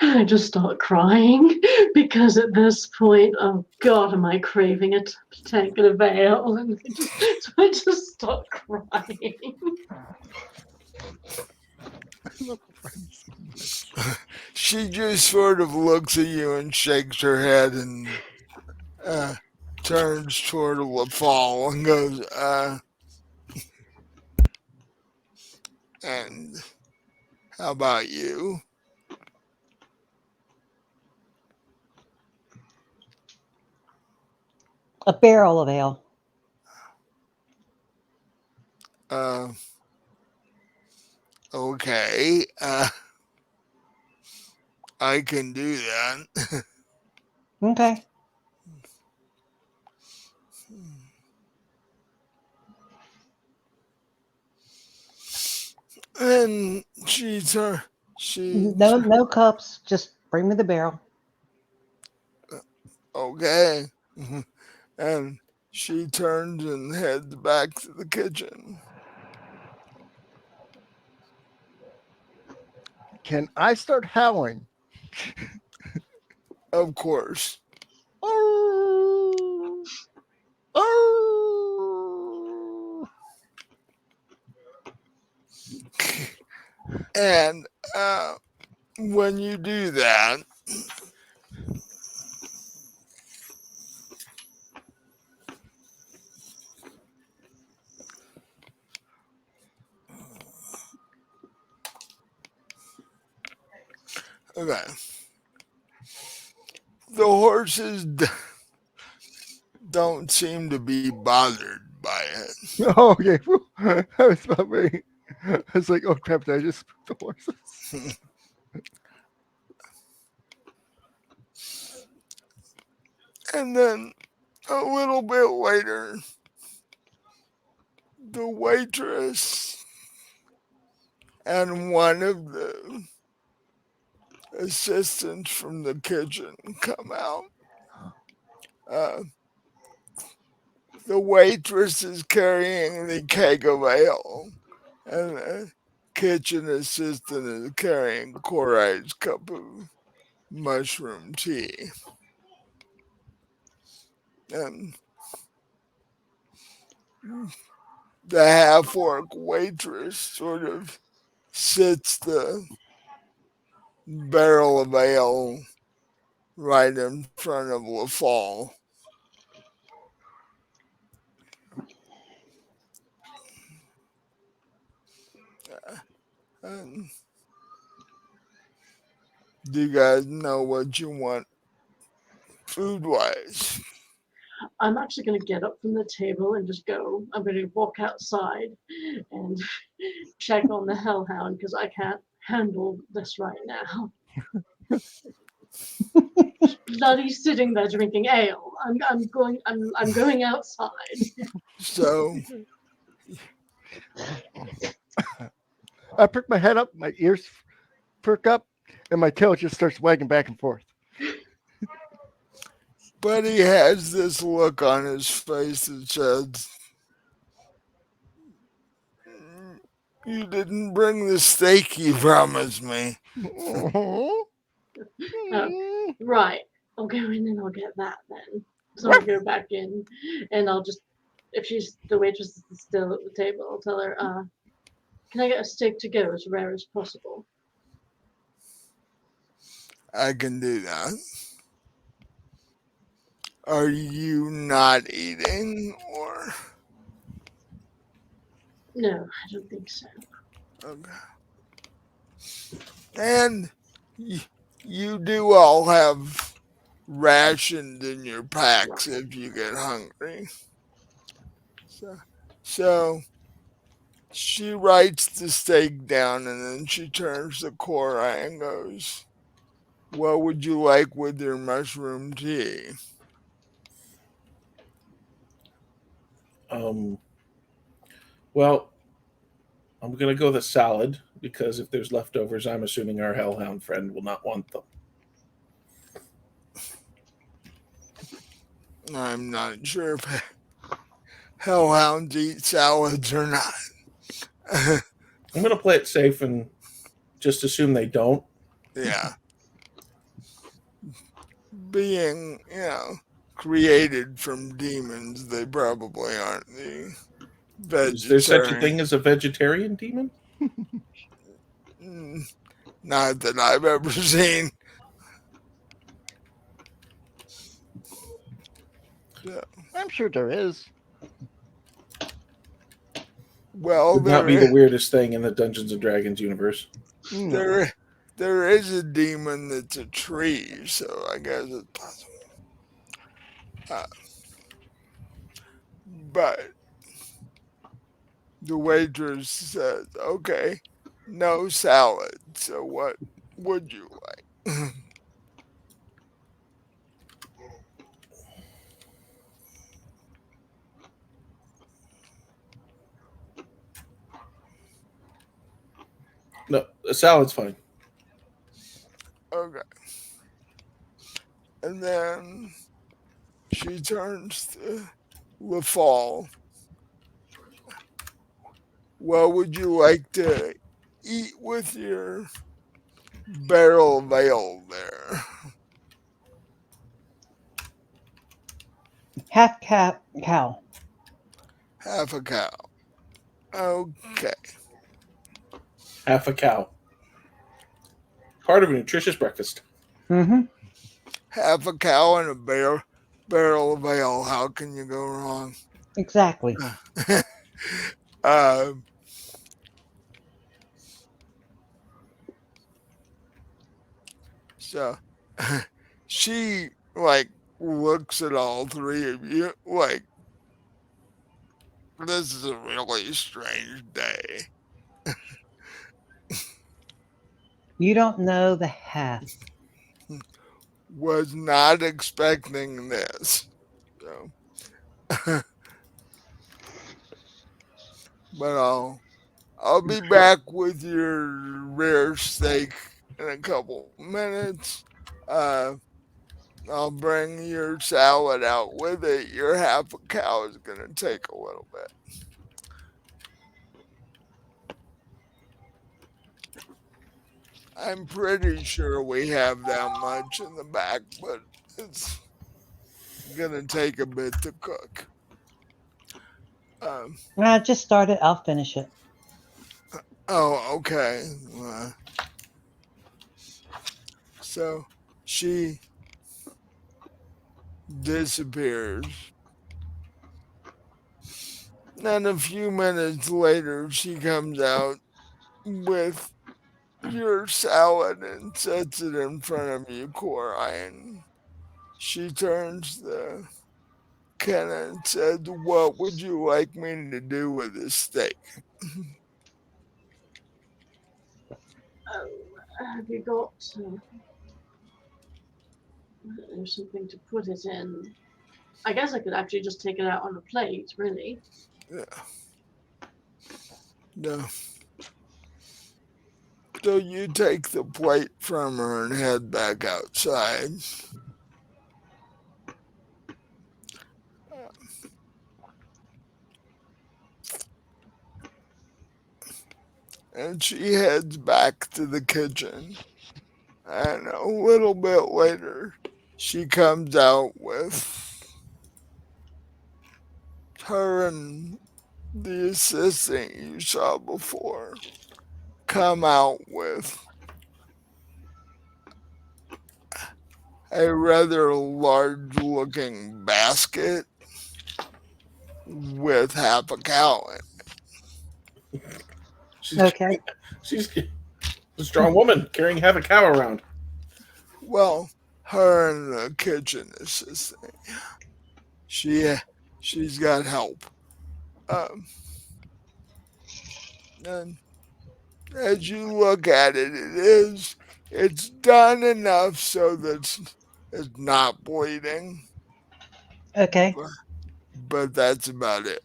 I just start crying because at this point, oh God, am I craving a tank and a veil? And I just start crying. I love my friend so much. She just sort of looks at you and shakes her head and uh, turns toward Lafall and goes, "And how about you?" A barrel of ale. Uh, okay. I can do that. Okay. And she No cups. Just bring me the barrel. okay. And she turns and heads back to the kitchen. Can I start howling? Of course. Oh, oh. And when you do that, okay, the horses don't seem to be bothered by it. Oh, okay. Whew. I was about ready. I was like, oh crap, did I just spook the horses? And then a little bit later, the waitress and one of the assistants from the kitchen come out. Uh, the waitress is carrying the keg of ale, and the kitchen assistant is carrying Korai's cup of mushroom tea. And the half orc waitress sort of sits the barrel of ale right in front of LaFall. And do you guys know what you want food wise? I'm actually going to get up from the table and just go. I'm going to walk outside and check on the Hellhound because I can't handle this right now. Bloody sitting there drinking ale. I'm going outside. So I perk my head up, my ears perk up, and my tail just starts wagging back and forth. but he has this look on his face that says, "You didn't bring the steak you promised me." Right. I'll go in and I'll get that then. So I'll go back in and I'll just, if she's, the waitress is still at the table, I'll tell her, can I get a steak to go as rare as possible? I can do that. Are you not eating, or No, I don't think so. okay? And you do all have rations in your packs if you get hungry. So she writes the steak down and then she turns to Cora and goes, "What would you like with your mushroom tea?" Um, well, I'm gonna go the salad because if there's leftovers, I'm assuming our hellhound friend will not want them. I'm not sure if hellhounds eat salads or not. I'm gonna play it safe and just assume they don't. Yeah. Being, created from demons, they probably aren't the Is there such a vegetarian. thing as a vegetarian demon? Not that I've ever seen. Yeah. I'm sure there is. Well, Would not be the weirdest thing in the Dungeons and Dragons universe. No. there is a demon that's a tree, so I guess it's possible. but the waitress says, okay, no salad. So what would you like? No, a salad's fine. Okay. And then she turns to LaFall. What would you like to eat with your barrel of ale there? Half cow. Half a cow. Okay. Half a cow. Part of a nutritious breakfast. Mm-hmm. Half a cow and a barrel of ale. How can you go wrong? Exactly. um, so she like looks at all three of you like this is a really strange day. You don't know the half. Was not expecting this. So, but I'll be back with your rare steak in a couple minutes. Uh, I'll bring your salad out with it. Your half a cow is gonna take a little bit. I'm pretty sure we have that much in the back, but it's gonna take a bit to cook. Um, I just started. I'll finish it. oh, okay. So she disappears. Then a few minutes later, she comes out with your salad and sets it in front of you, Corian. She turns to Kenna and said, what would you like me to do with this steak? Oh, have you got something to put it in? I guess I could actually just take it out on a plate, really. Yeah, no. So you take the plate from her and head back outside. And she heads back to the kitchen. And a little bit later, she comes out with her and the assistant you saw before come out with a rather large looking basket with half a cow in it. She's Okay. she's a strong woman carrying half a cow around. Well, her and the kitchen assistant. She she's got help. Um, and as you look at it, it's done enough so that it's not bleeding, Okay. but, but that's about it.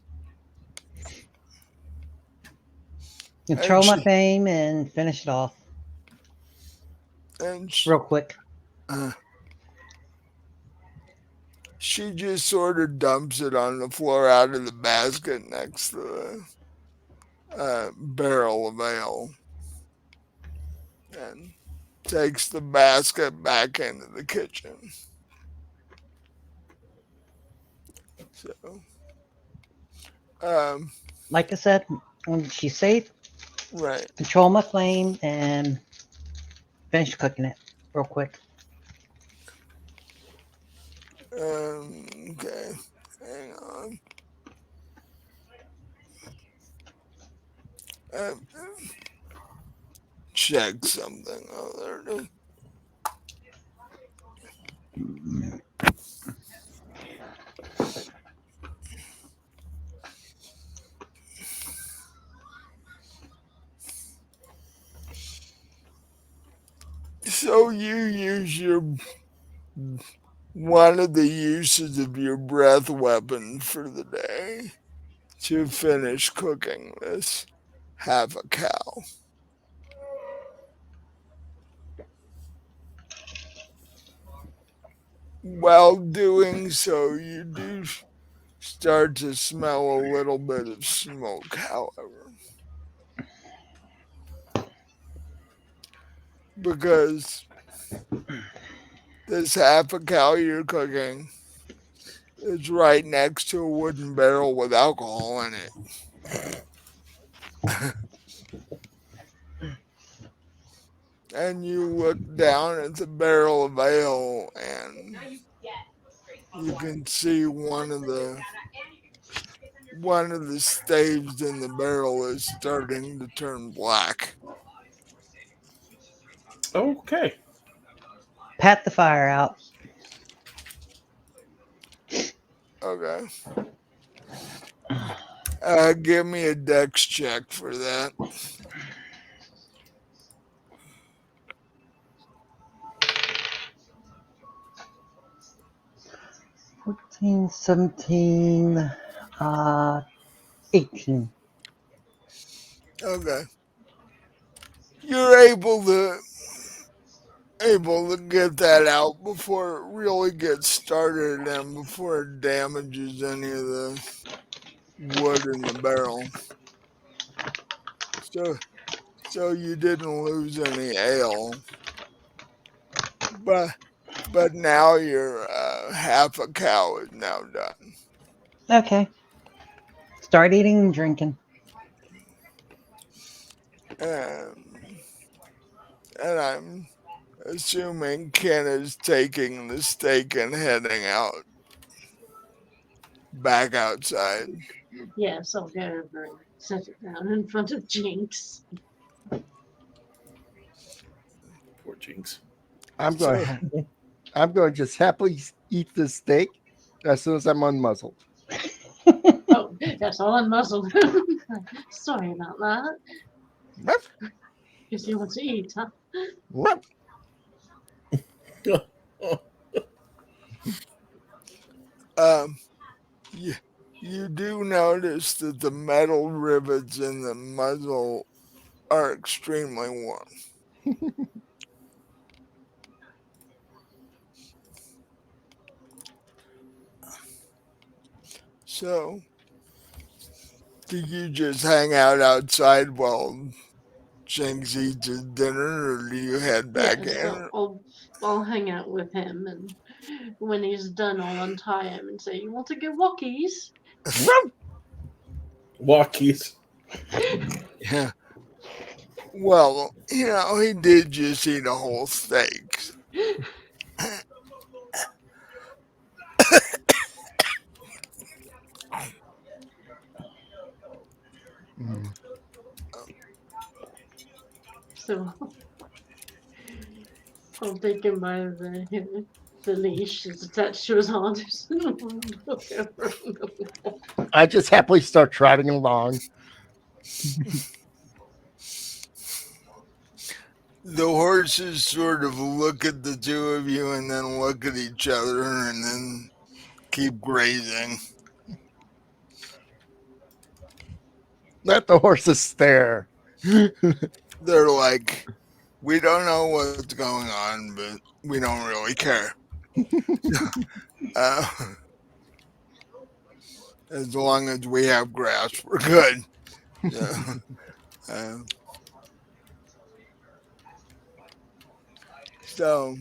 And Control my fame and finish it off and real quick. uh, she just sort of dumps it on the floor out of the basket next to the barrel of ale and takes the basket back into the kitchen. So, um, Like I said, when she's safe, right. control my flame and finish cooking it real quick. Okay. Hang on. Um, check something other. So you use your one of the uses of your breath weapon for the day to finish cooking this half a cow. While doing so, you do start to smell a little bit of smoke, however, because this half a cow you're cooking is right next to a wooden barrel with alcohol in it. And you look down at the barrel of ale and you can see one of the staves in the barrel is starting to turn black. Okay. Pat the fire out. Okay. Give me a dex check for that. 14, 17, 18. Okay. You're able to get that out before it really gets started and before it damages any of the wood in the barrel. So so you didn't lose any ale, but now your half a cow is now done. Okay. Start eating and drinking. And I'm assuming Ken is taking the steak and heading out back outside. Yes, I'll go over and set it down in front of Jinx. Poor Jinx. I'm going. So To, I'm going to just happily eat this steak as soon as I'm unmuzzled. Oh, yes, I'll unmuzzle him. Sorry about that. Ruff, Because you want to eat, huh? ruff. um you, you do notice that the metal rivets in the muzzle are extremely warm. So do you just hang out outside while Jinx eats his dinner, or do you head back Yes, in? I'll hang out with him, and when he's done, I'll untie him and say, "You want to go walkies?" Ruff. Walkies. Yeah. Well, he did just eat a whole steak. Mm. So I'll take him by the leash that's attached to his harness and look over him. I just happily start trotting along. The horses sort of look at the two of you and then look at each other and then keep grazing. Let the horses stare. They're like, we don't know what's going on, but we don't really care. Uh, as long as we have grass, we're good. So, uh, so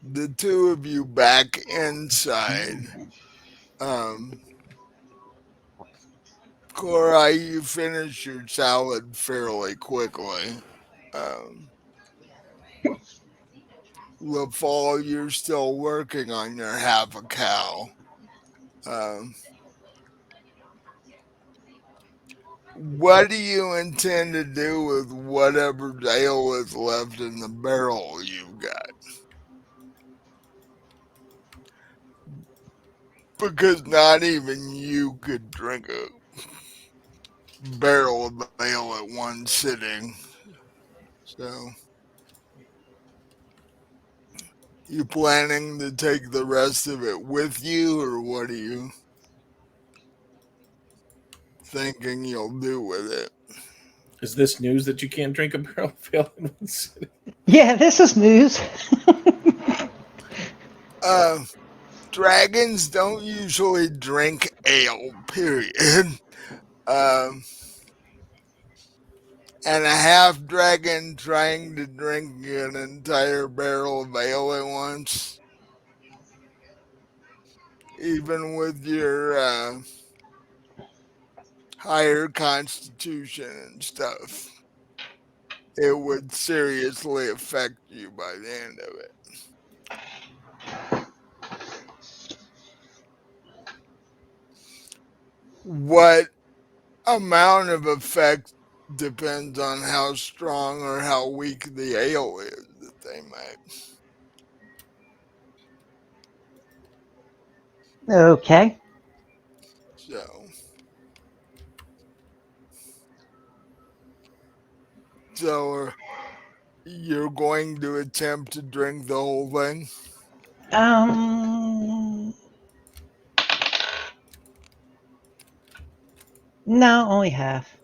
the two of you back inside. Um, Cora, you finish your salad fairly quickly. Um, LaFall, you're still working on your half a cow. Um, what do you intend to do with whatever ale is left in the barrel you've got? Because not even you could drink it. barrel of ale at one sitting. So, you planning to take the rest of it with you, or what are you thinking you'll do with it? Is this news that you can't drink a barrel of ale in one sitting? Yeah, this is news. Uh, Dragons don't usually drink ale, period. Um, and a half dragon trying to drink an entire barrel of ale at once, even with your higher constitution and stuff, it would seriously affect you by the end of it. What amount of effect depends on how strong or how weak the ale is that they make. Okay. So, so you're going to attempt to drink the whole thing? Um, no, only half.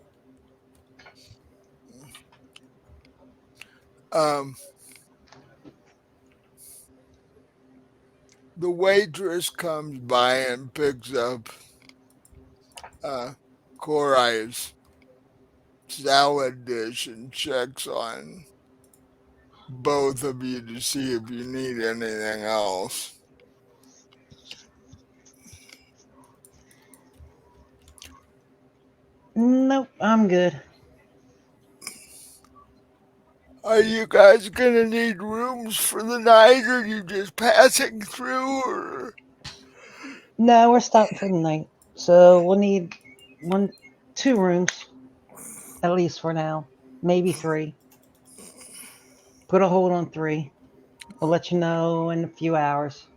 Um, the waitress comes by and picks up uh, Korai's salad dish and checks on both of you to see if you need anything else. Nope, I'm good. Are you guys gonna need rooms for the night, or are you just passing through? Or No, we're stopping for the night. So we'll need one, 2 rooms, at least for now. Maybe 3. Put a hold on 3. We'll let you know in a few hours.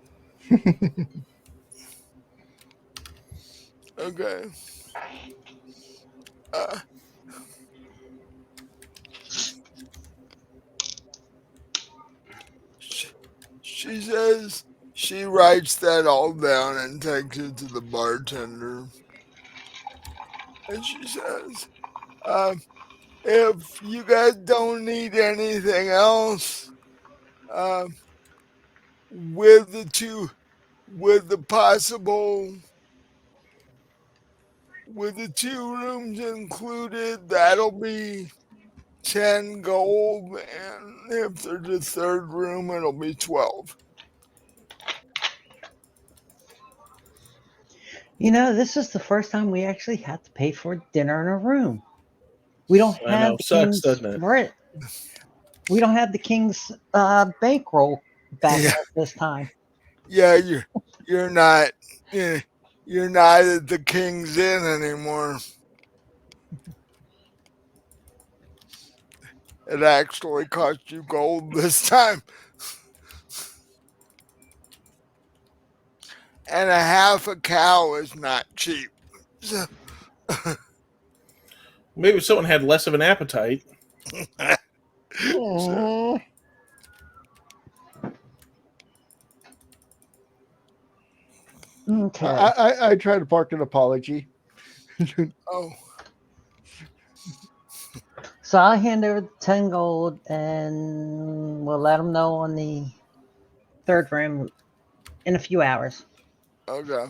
okay, uh, she says she writes that all down and takes it to the bartender, and she says, um, "If you guys don't need anything else, um, with the two, with the possible." With the 2 rooms included, that'll be 10 gold, and if there's a third room, it'll be 12. You know, this is the first time we actually had to pay for dinner in a room. We don't I have know. the Sucks, king's doesn't it? rent. We don't have the king's bankroll backing Yeah, us this time. yeah, you're not eh, you're not at the King's Inn anymore. It actually cost you gold this time, and a half a cow is not cheap. So, Maybe if someone had less of an appetite. so Aw. Okay. I tried to park an apology. oh, So I'll hand over the 10 gold and we'll let them know on the third room in a few hours. okay.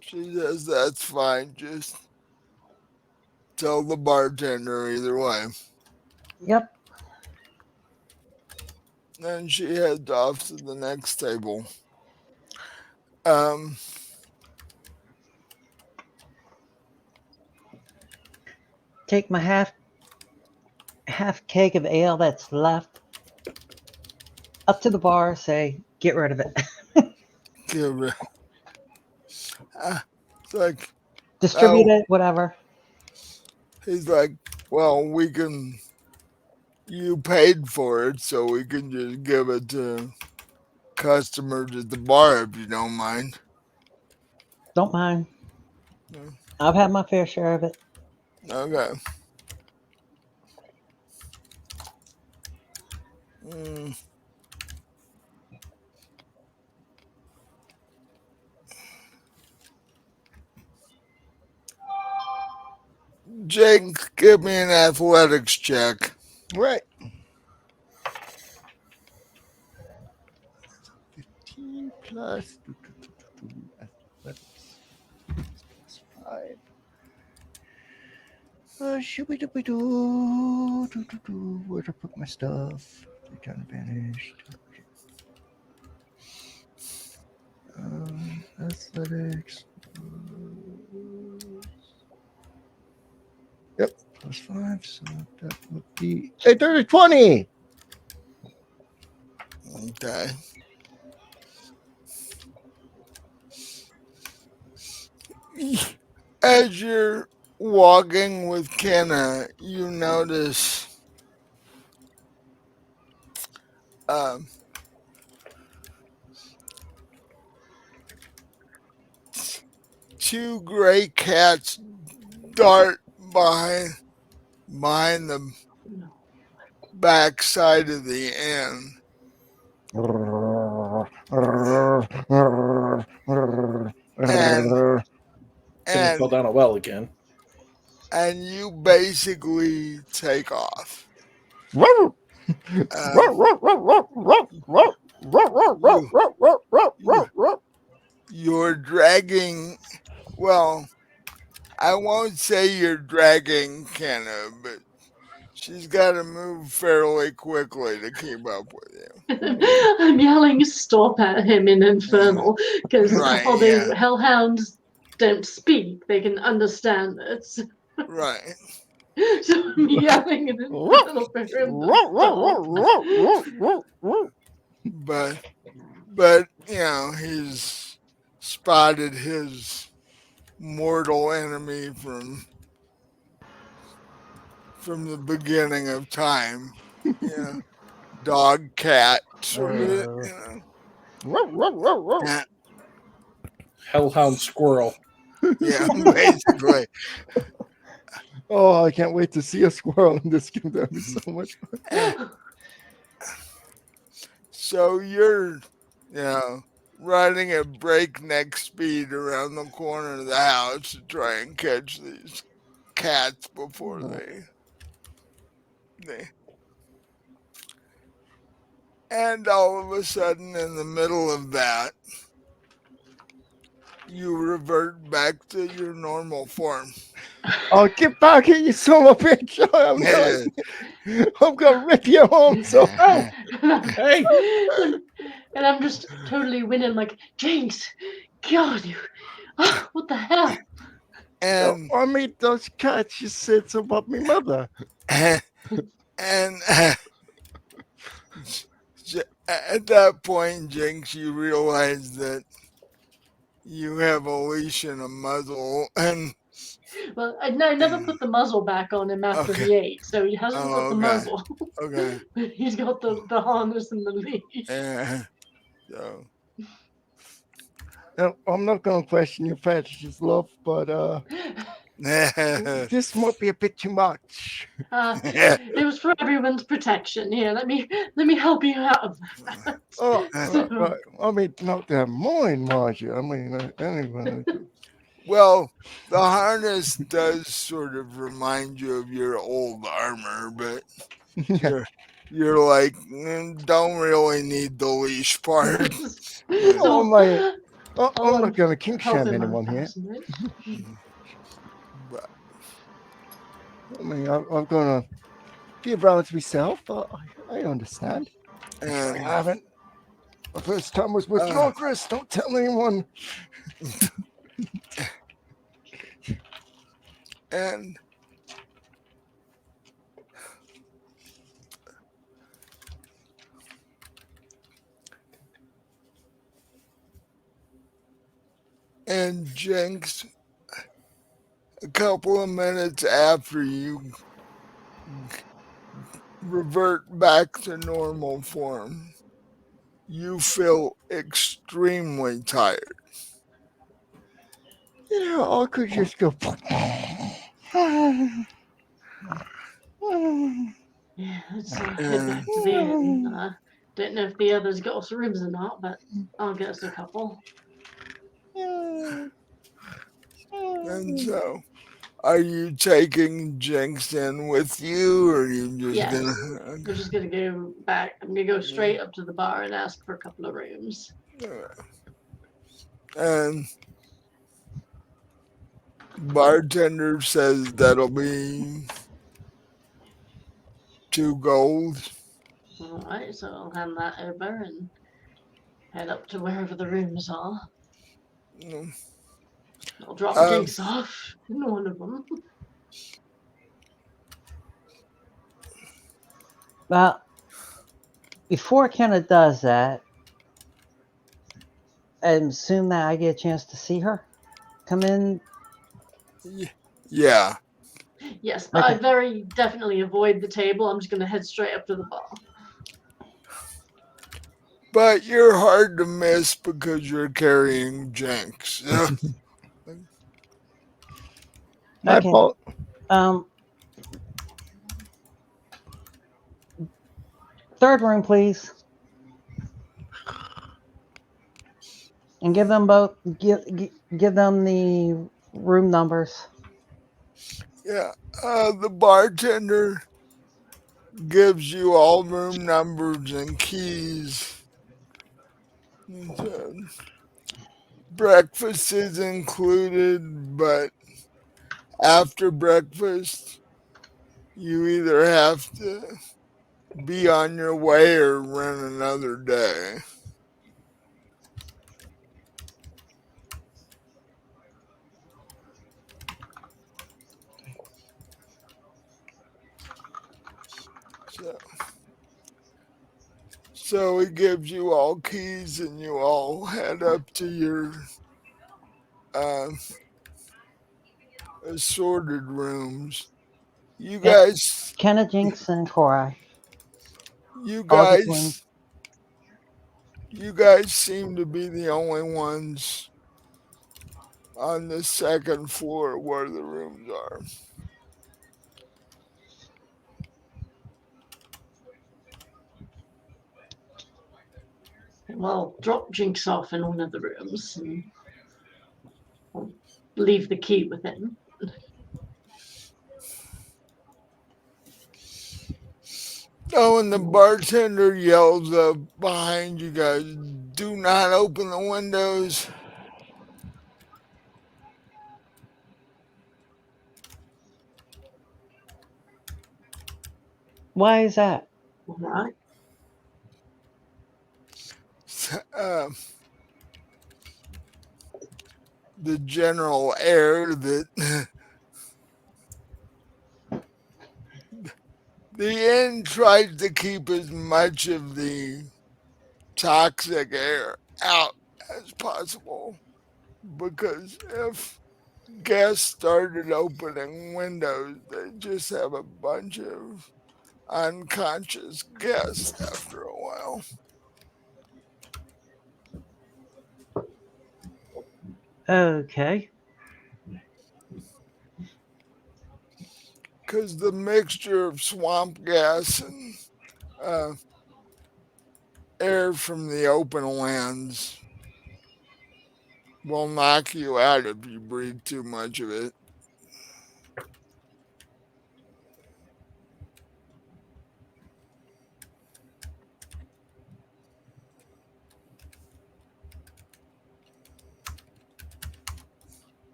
She says that's fine. Just tell the bartender either way. Yep. Then she heads off to the next table. Um, Take my half keg of ale that's left up to the bar, say, get rid of it. give her, it's like, Distribute oh, it, whatever. he's like, well, we can, you paid for it, so we can just give it to customers at the bar if you don't mind. Don't mind. Yeah. I've had my fair share of it. Okay. Mm. Jake, give me an athletics check. Right. 15 plus athletics. Plus 5. Shooby-dooby-doo. Where'd I put my stuff? They kind of vanished. Okay. Athletics. Yep, plus 5. So that would be a 30, 20. Okay. As you're walking with Kenna, you notice um, two gray cats dart behind the No. back side of the inn, and Gonna and fall down a well again. and you basically take off. Um, you you you're dragging. Well, I won't say you're dragging Kenna, but she's got to move fairly quickly to keep up with I'm yelling stop at him in you. Infernal because Right? although Yeah. Hellhounds don't speak, they can understand it. Right. So I'm yelling in Infernal for him to stop. But he's spotted his mortal enemy from the beginning of time. Yeah, dog cat sort of. Yeah, Hellhound squirrel. yeah, basically. Oh, I can't wait to see a squirrel in this game. That'd be so much fun. And so you're, riding at breakneck speed around the corner of the house to try and catch these cats before they and all of a sudden in the middle of that you revert back to your normal form. Oh, get back here, you son of a bitch! I'm gonna rip your home so hard. Hey, and I'm just totally winning, like, Jinx, God, you, what the hell? and I mean, those cats you said so about me mother. and at that point, Jinx, you realize that you have a leash and a muzzle, and Well, I never put the muzzle back on him after okay, he ate, so he hasn't got oh, the okay, muzzle. okay, He's got the harness and the leash. and so Now, I'm not gonna question your fetish's love, but this might be a bit too much. It was for everyone's protection. Here, let me help you out of that. Oh, So, I mean, not that mine, Margie. I mean, anyway. well, the harness does sort of remind you of your old armor, but Yeah. you're like don't really need the leash part. Oh so my! I'm I'll not gonna kink help shame him anyone here. unfasten it. But I mean, I'm gonna be around to myself. I understand. I'm sure I and haven't. My first time was with uh, Chris. Don't tell anyone. and Jinx, a couple of minutes after you revert back to normal form, you feel extremely tired. I could just go. Yeah, let's head And back to the inn. Don't know if the others got us rooms or not, but I'll get us a couple. and so, are you taking Jinx in with you, or are you just Yes, gonna? we're just gonna go back. I'm gonna go straight up to the bar and ask for a couple of rooms. And bartender says that'll be 2 gold. All right, so I'll hand that over and head up to wherever the rooms are. Mm. I'll drop Um, Jinx off in one of them. Well, before Kenna does that, I assume that I get a chance to see her come in. yeah, Yes, but I Okay. very definitely avoid the table. I'm just gonna head straight up to the bar. but you're hard to miss because you're carrying Jinx. My Okay. fault. Um, third room, please, and give them both. Give them the room numbers. Yeah, the bartender gives you all room numbers and keys. And so breakfast is included, but after breakfast, you either have to be on your way or rent another day. So, so he gives you all keys, and you all head up to your uh, assorted rooms. You Yep. guys, Kenna, Jinx, and Korai you all get rooms. guys, you guys seem to be the only ones on the second floor where the rooms are. Well, drop Jinx off in one of the rooms and I'll leave the key with him. Oh, and the bartender yells up behind you guys, do not open the windows. Why is that? All right. Uh, the general air that the inn tries to keep as much of the toxic air out as possible, because if guests started opening windows, they just have a bunch of unconscious guests after a while. Okay. Because the mixture of swamp gas and uh, air from the open lands will knock you out if you breathe too much of it.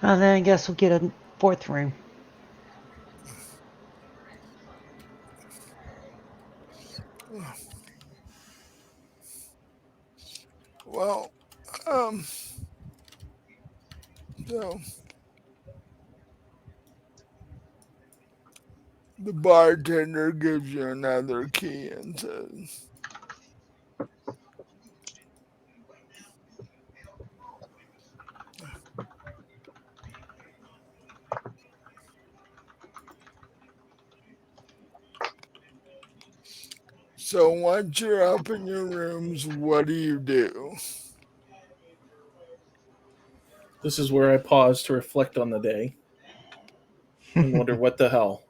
And then I guess we'll get a fourth room. Well, um, so the bartender gives you another key and says, so once you're up in your rooms, what do you do? This is where I pause to reflect on the day and wonder what the hell.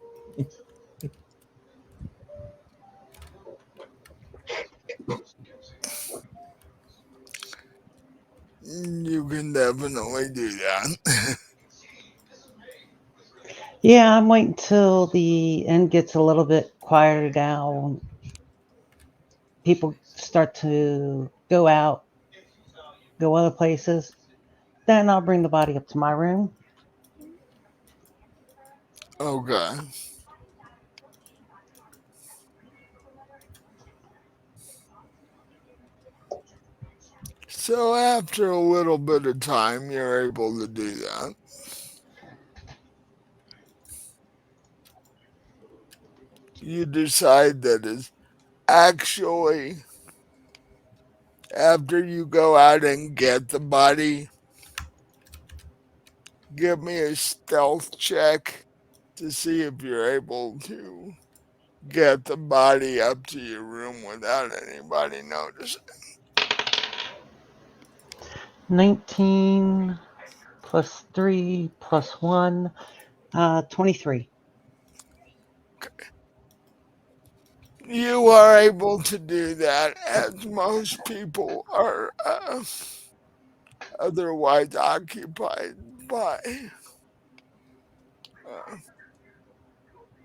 You can definitely do that. Yeah, I'm waiting till the end gets a little bit quieter down. People start to go out, go other places. Then I'll bring the body up to my room. Okay. So after a little bit of time, you're able to do that. You decide that it's actually after you go out and get the body, give me a stealth check to see if you're able to get the body up to your room without anybody noticing. 19 plus 3 plus 1, 23. You are able to do that, as most people are otherwise occupied by uh,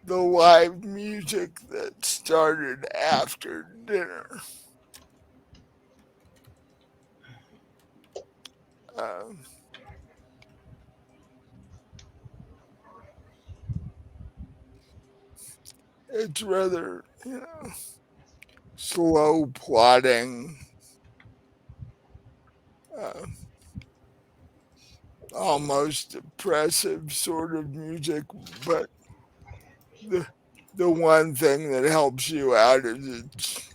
the live music that started after dinner. Uh, it's rather, slow plotting, uh, almost depressive sort of music, but the the one thing that helps you out is it's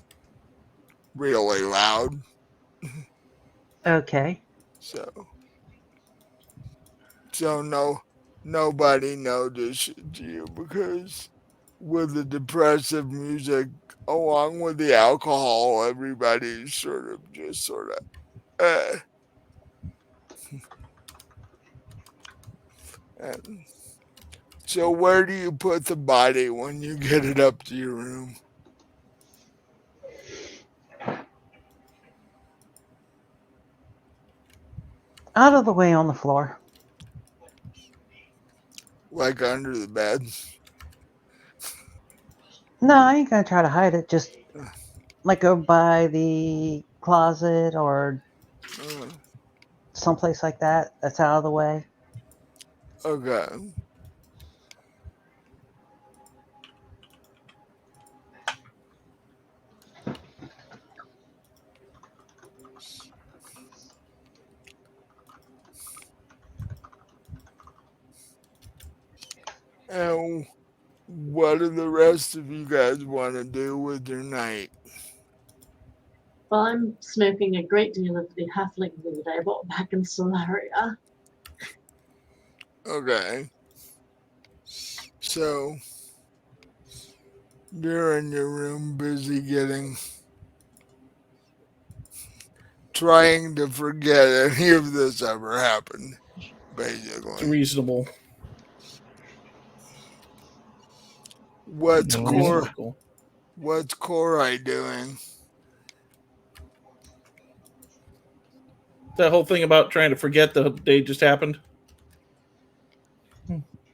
really loud. Okay. So nobody notices you because with the depressive music along with the alcohol, everybody's sort of uh, and so where do you put the body when you get it up to your room? Out of the way on the floor. Like under the bed? No, I ain't gonna try to hide it. Just like go by the closet or Uh, someplace like that that's out of the way. okay. And what do the rest of you guys want to do with your night? Well, I'm smoking a great deal of the halfling weed I bought back in Solaria. Okay. So you're in your room busy trying to forget any of this ever happened, It's basically. reasonable. What's It's Mhm. core reasonable. what's Korai doing? That whole thing about trying to forget the day just happened.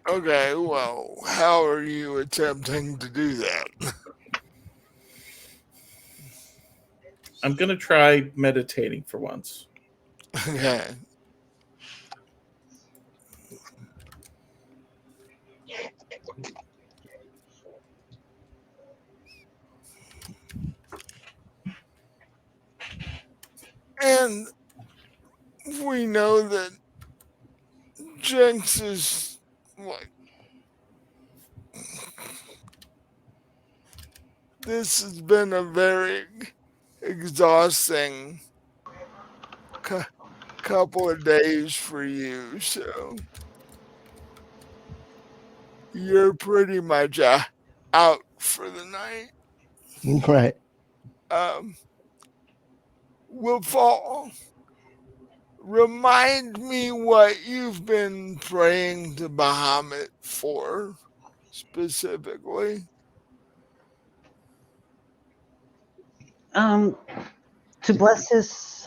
Okay, well, how are you attempting to do that? I'm gonna try meditating for once. Okay. And we know that Jinx is like this has been a very exhausting cou- couple of days for you, so you're pretty much out for the night. Right. Um, we'll fall remind me what you've been praying to Bahamut for specifically. Um, to bless his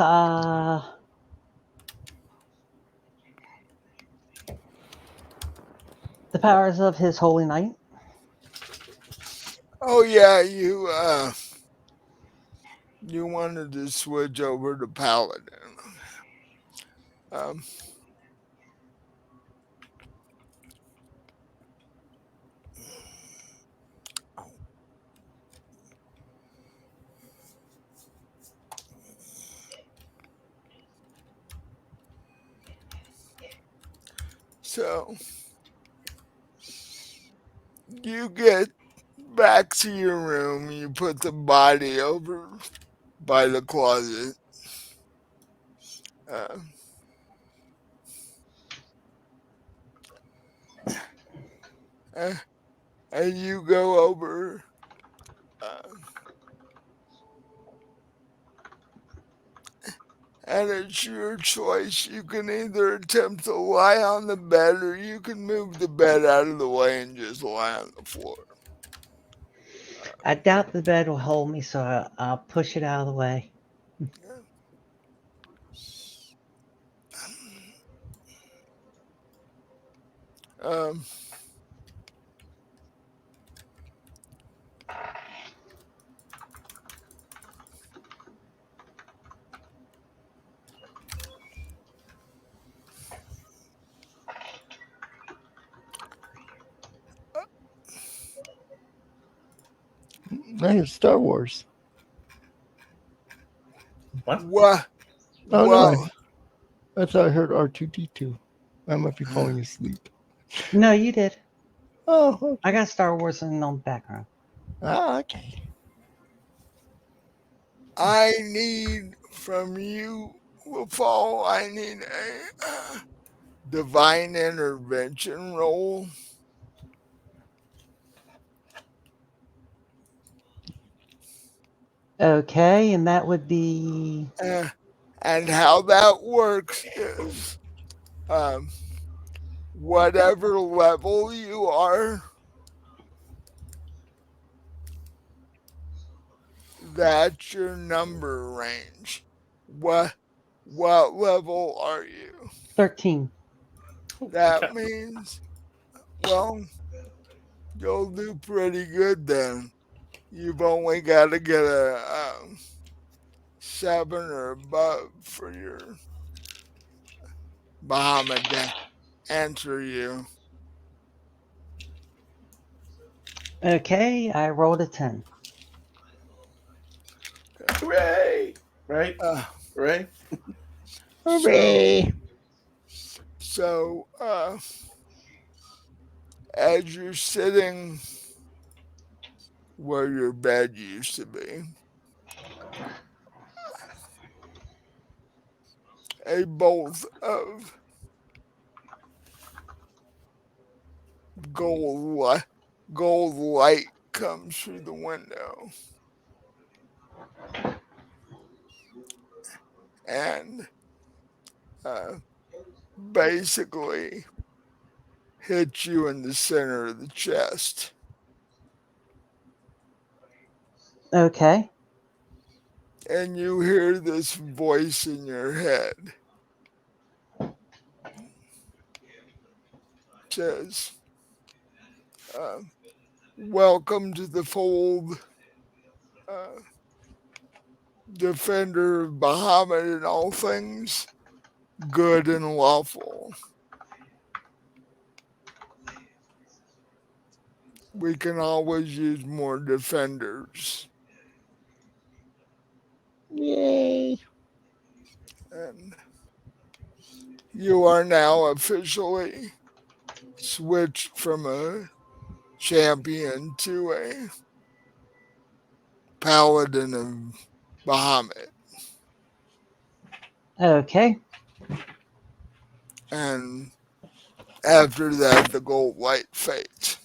the powers of his holy knight. Oh yeah, you wanted to switch over to Paladin. Um, so you get back to your room, you put the body over by the closet. Uh, uh, and you go over. Uh, and it's your choice. You can either attempt to lie on the bed or you can move the bed out of the way and just lie on the floor. I doubt the bed will hold me, so I'll push it out of the way. Um, I hear Star Wars. What? what? Oh no, Well, I thought I heard R2D2. I might be falling asleep. No, you did. Oh, I okay. got Star Wars in the background. Okay. I need from you, Fall, I need a divine intervention roll. Okay, and that would be Uh, and how that works is um, whatever level you are, that's your number range. What level are you? 13. Holy That cow. means, well, you'll do pretty good then. You've only got to get a 7 or above for your Bahamut to answer you. Okay, I rolled a 10. Hooray! Right? Uh, Right? so, Hooray! so, as you're sitting where your bed used to be, a bolt of gold light, gold light comes through the window, and uh, basically hits you in the center of the chest. Okay, And you hear this voice in your head says, uh, welcome to the fold, uh, defender of Bahamut in all things good and lawful. We can always use more defenders. Yay! And you are now officially switched from a champion to a paladin of Bahamut. okay, And after that, the gold light fades.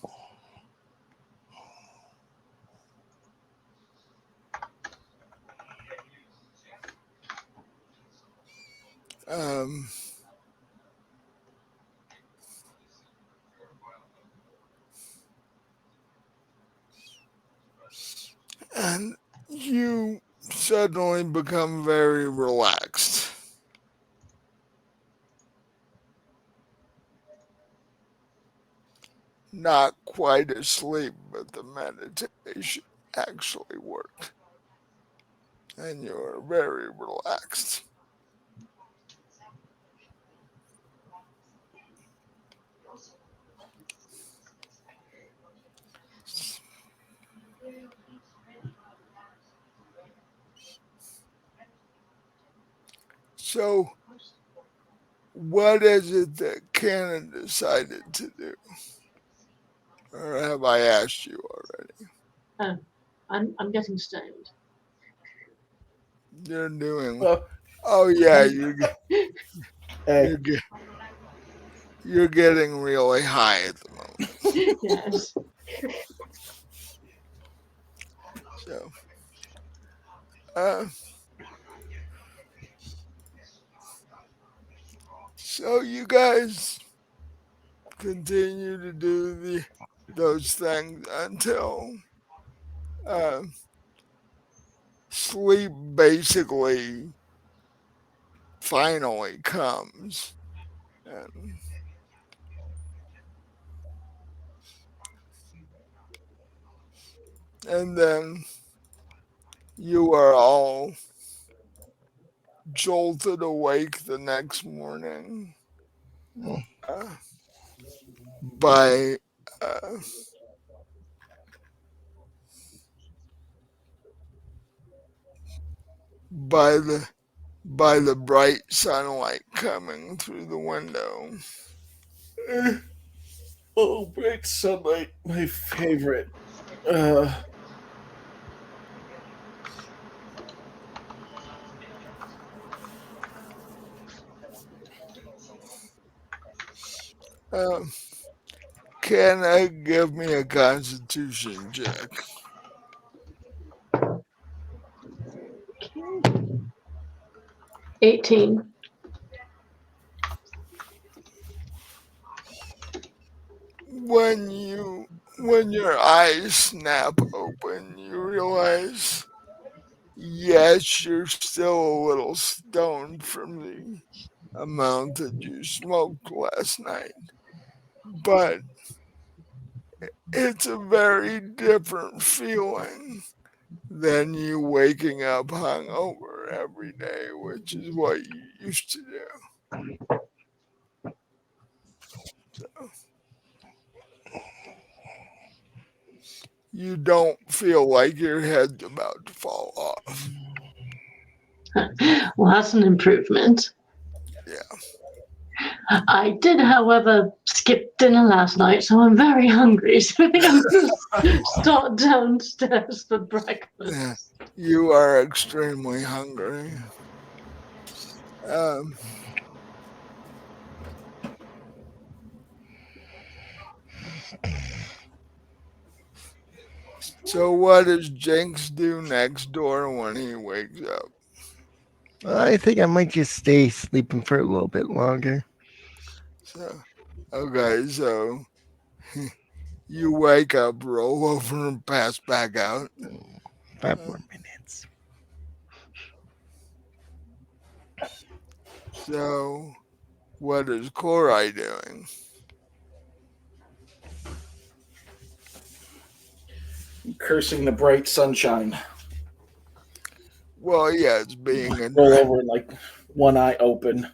Um, and you suddenly become very relaxed. Not quite asleep, but the meditation actually worked, and you're very relaxed. So, what is it that Cannon decided to do? Or have I asked you already? Oh, I'm getting stoned. You're doing. Well, Oh yeah, hey, you're ge- you're getting really high at the moment. Yes. So, uh, so you guys continue to do those things until uh, sleep basically finally comes, and, and then you are all jolted awake the next morning uh, by uh, by the bright sunlight coming through the window. oh, bright sunlight, my favorite. Uh, Um, can I give me a Constitution check? 18. When when your eyes snap open, you realize yes, you're still a little stoned from the amount that you smoked last night, but it's a very different feeling than you waking up hungover every day, which is what you used to do. You don't feel like your head's about to fall off. Well, that's an improvement. Yeah. I did, however, skip dinner last night, so I'm very hungry. So I think I'm going to start downstairs for Yeah. breakfast. You are extremely hungry. Um, so what does Jinx do next door when he wakes up? I think I might just stay sleeping for a little bit longer. So, okay, so you wake up, roll over, and pass back out. 5 more Uh, minutes. so, what is Korai doing? cursing the bright sunshine. Well, yeah, it's Roll over like one eye open.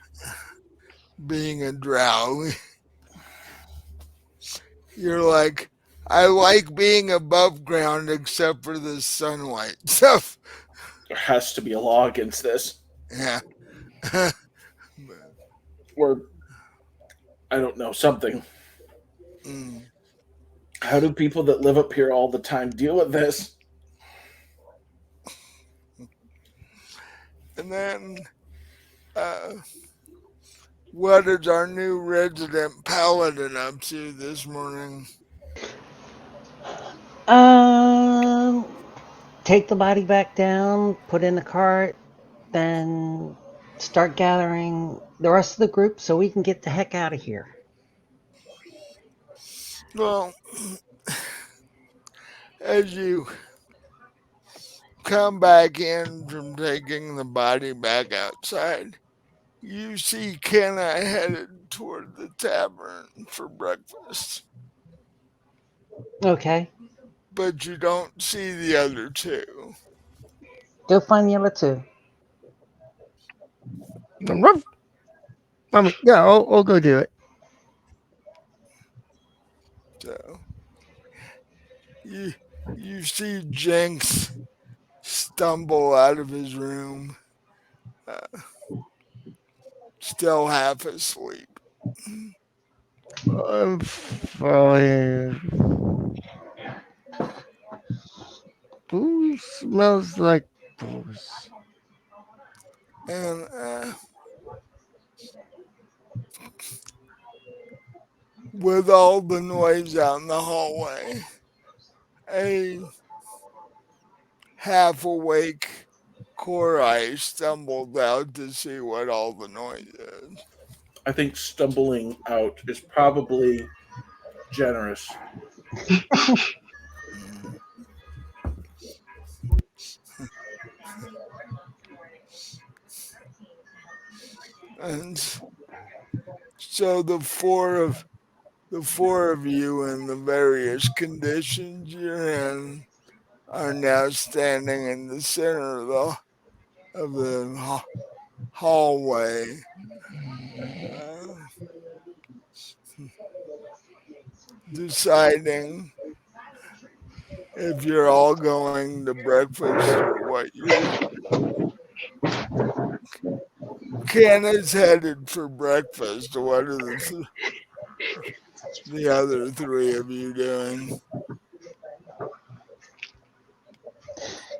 being a drow. You're like, I like being above ground except for the sunlight stuff. There has to be a law against this. Yeah. Or, I don't know, something. Mm. How do people that live up here all the time deal with this? And then, uh, what is our new resident paladin up to this morning? Um, take the body back down, put in the cart, then start gathering the rest of the group so we can get the heck out of here. Well, as you come back in from taking the body back outside, you see Kenna headed toward the tavern for breakfast, Okay, but you don't see the other two. go find the other two. I mean, yeah, I'll go do it. So you you see Jinx stumble out of his room, uh, still half asleep. Fine. Booze smells like booze. And with all the noise out in the hallway, a half awake Korai stumbled out to see what all the noise is. I think stumbling out is probably generous. Mm. And so the four of you in the various conditions you're in are now standing in the center of the hallway, uh, deciding if you're all going to breakfast or what you're. Ken is headed for breakfast. What are the other three of you doing?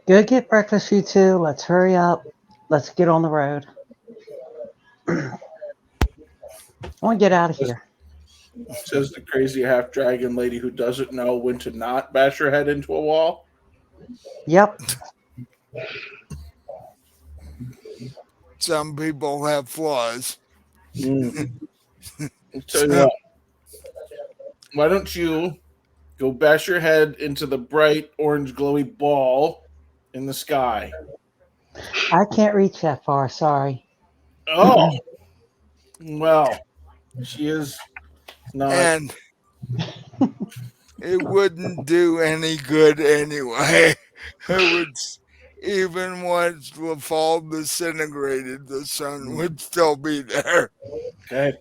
Go get breakfast, you two. Let's hurry up. Let's get on the road. I want to get out of Says, here. says the crazy half dragon lady who doesn't know when to not bash her head into a wall. Yep. Some people have flaws. Mm. I'll tell you So, what, why don't you go bash your head into the bright orange glowy ball in the sky? I can't reach that far. Sorry. Oh, well, she is not. and it wouldn't do any good anyway. It would, even once the fall disintegrated, the sun Mm. would still be there. Okay,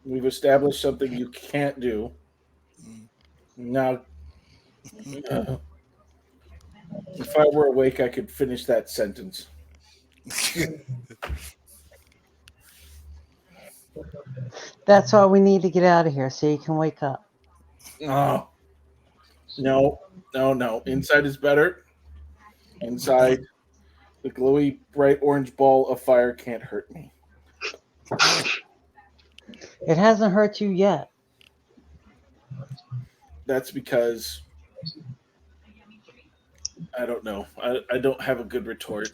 we've established something you can't do. Now, if I were awake, I could finish that sentence. That's why we need to get out of here so you can wake up. Oh, no, no, no. Inside is better. Inside, the glowy bright orange ball of fire can't hurt me. It hasn't hurt you yet. That's because I don't know. I don't have a good retort.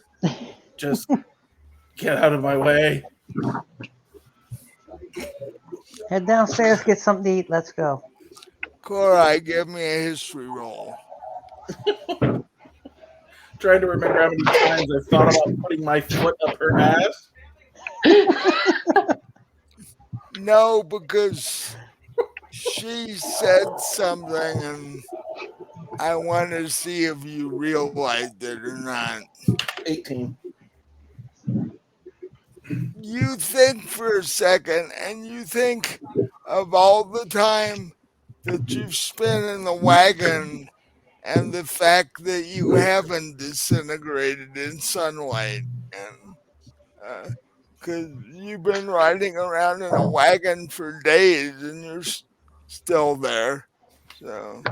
Just get out of my way. Head downstairs, get something to eat. Let's go. Korai, give me a history roll. Trying to remember how many times I've thought about putting my foot up her ass. No, because she said something and I want to see if you realized it or not. 18. You think for a second and you think of all the time that you've spent in the wagon and the fact that you haven't disintegrated in sunlight, and because you've been riding around in a wagon for days and you're still there. So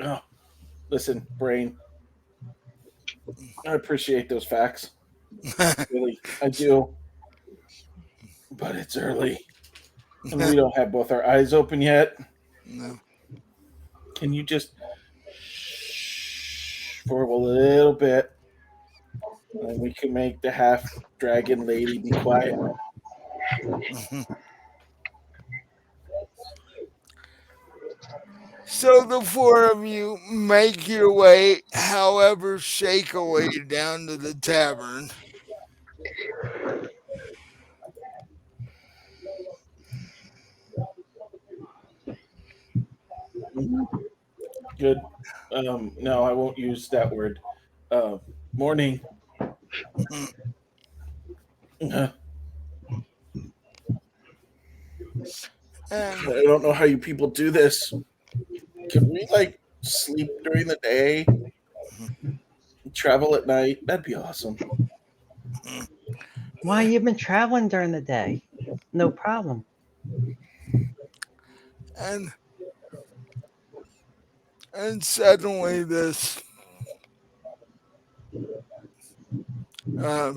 Oh, listen, brain. I appreciate those facts. Really, I do. But it's early, and we don't have both our eyes open yet. no. Can you just shh for a little bit? And we can make the half dragon lady be quiet. So the four of you make your way, however shakily, down to the tavern. Mhm. Good. No, I won't use that word. Uh, Morning. I And don't know how you people do this. Can we like sleep during the day, travel at night? That'd be awesome. Why you've been traveling during the day? No problem. and and suddenly this uh,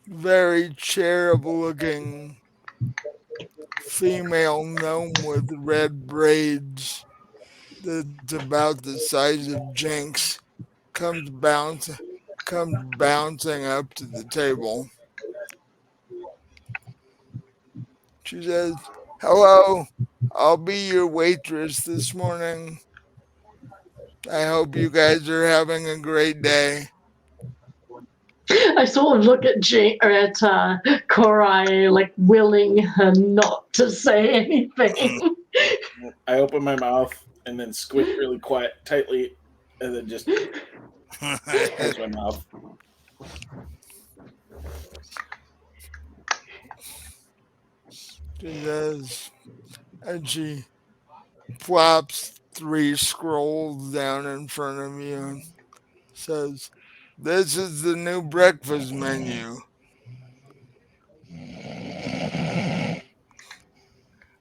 very cherub looking female gnome with red braids that's about the size of Jinx comes bounce comes bouncing up to the table. She says, "Hello, I'll be your waitress this morning. I hope you guys are having a great day." I sort of look at Korai, like willing her not to say anything. I open my mouth and then squint really quiet, tightly, and then just close my mouth. She says, and she flops three scrolls down in front of you and says, "This is the new breakfast menu.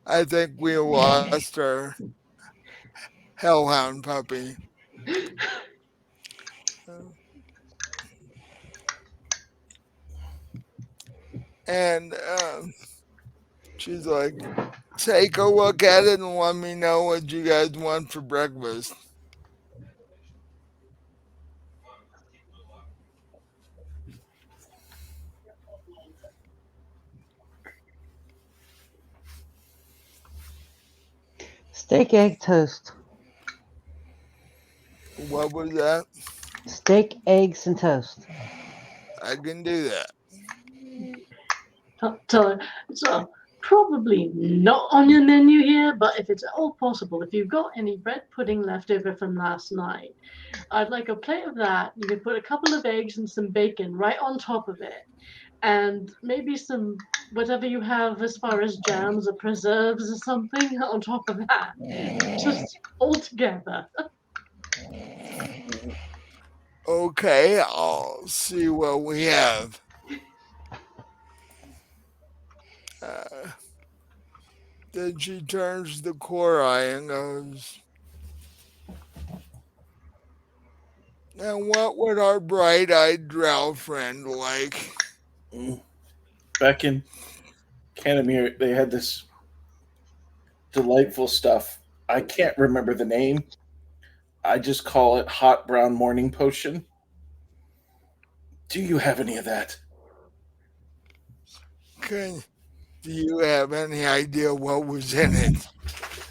I think we lost our Hellhound puppy." And she's like, "Take a look at it and let me know what you guys want for breakfast." Steak, egg, toast. What was that? Steak, eggs, and toast. I can do that. Tell her it's probably not on your menu here, but if it's at all possible, if you've got any bread pudding left over from last night, I'd like a plate of that. You could put a couple of eggs and some bacon right on top of it, and maybe some whatever you have as far as jams or preserves or something on top of that. Just all together. Okay, I'll see what we have. Uh, then she turns to Korai and goes, "Now, what would our bright eyed drow friend like?" Mm. Back in Canimir, they had this delightful stuff. I can't remember the name. I just call it hot brown morning potion. Do you have any of that? Can, do you have any idea what was in it?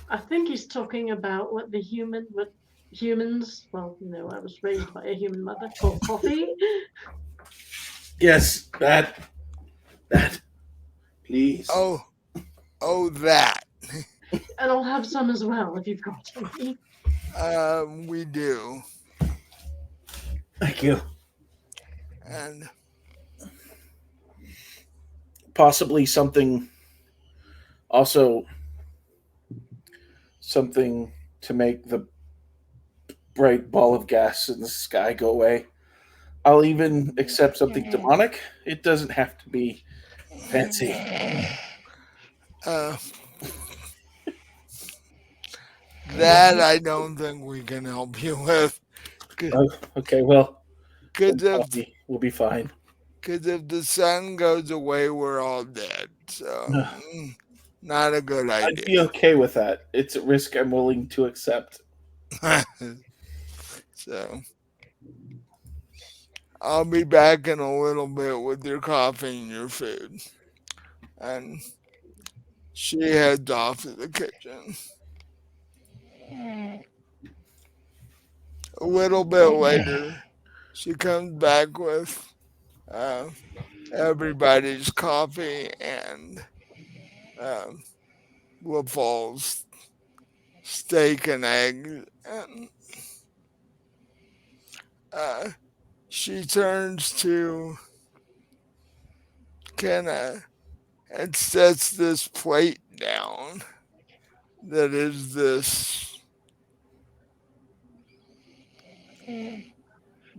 I think he's talking about what humans, well, I was raised by a human mother, call coffee. Yes, that, please. Oh, oh, that. And I'll have some as well if you've got any. We do. Thank you. And Possibly something, also something to make the bright ball of gas in the sky go away. I'll even accept something demonic. It doesn't have to be fancy. uh, that I don't think we can help you with. Oh, okay, well, then Because if, coffee will be fine. 'cause if the sun goes away, we're all dead. So, not a good I'd be idea. okay with that. It's a risk I'm willing to accept. So, I'll be back in a little bit with your coffee and your food. And she heads off to the kitchen. A little bit later, she comes back with uh, everybody's coffee and uh, LaFall's steak and eggs. And uh, she turns to Kenna and sets this plate down that is this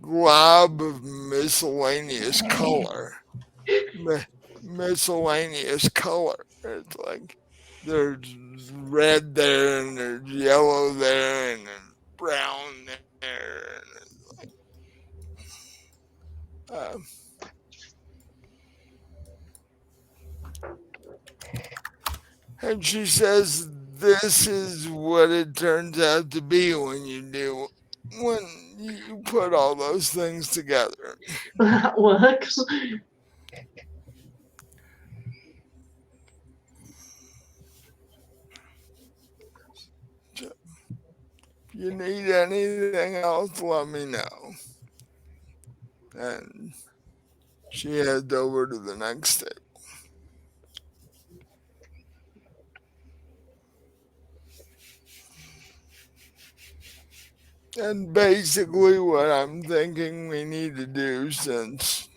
glob of miscellaneous color. Miscellaneous color. It's like there's red there and there's yellow there and there's brown there. Uh, and she says this is what it turns out to be when you put all those things together. That works. If you need anything else, let me know. And she heads over to the next table. And basically, what I'm thinking we need to do, since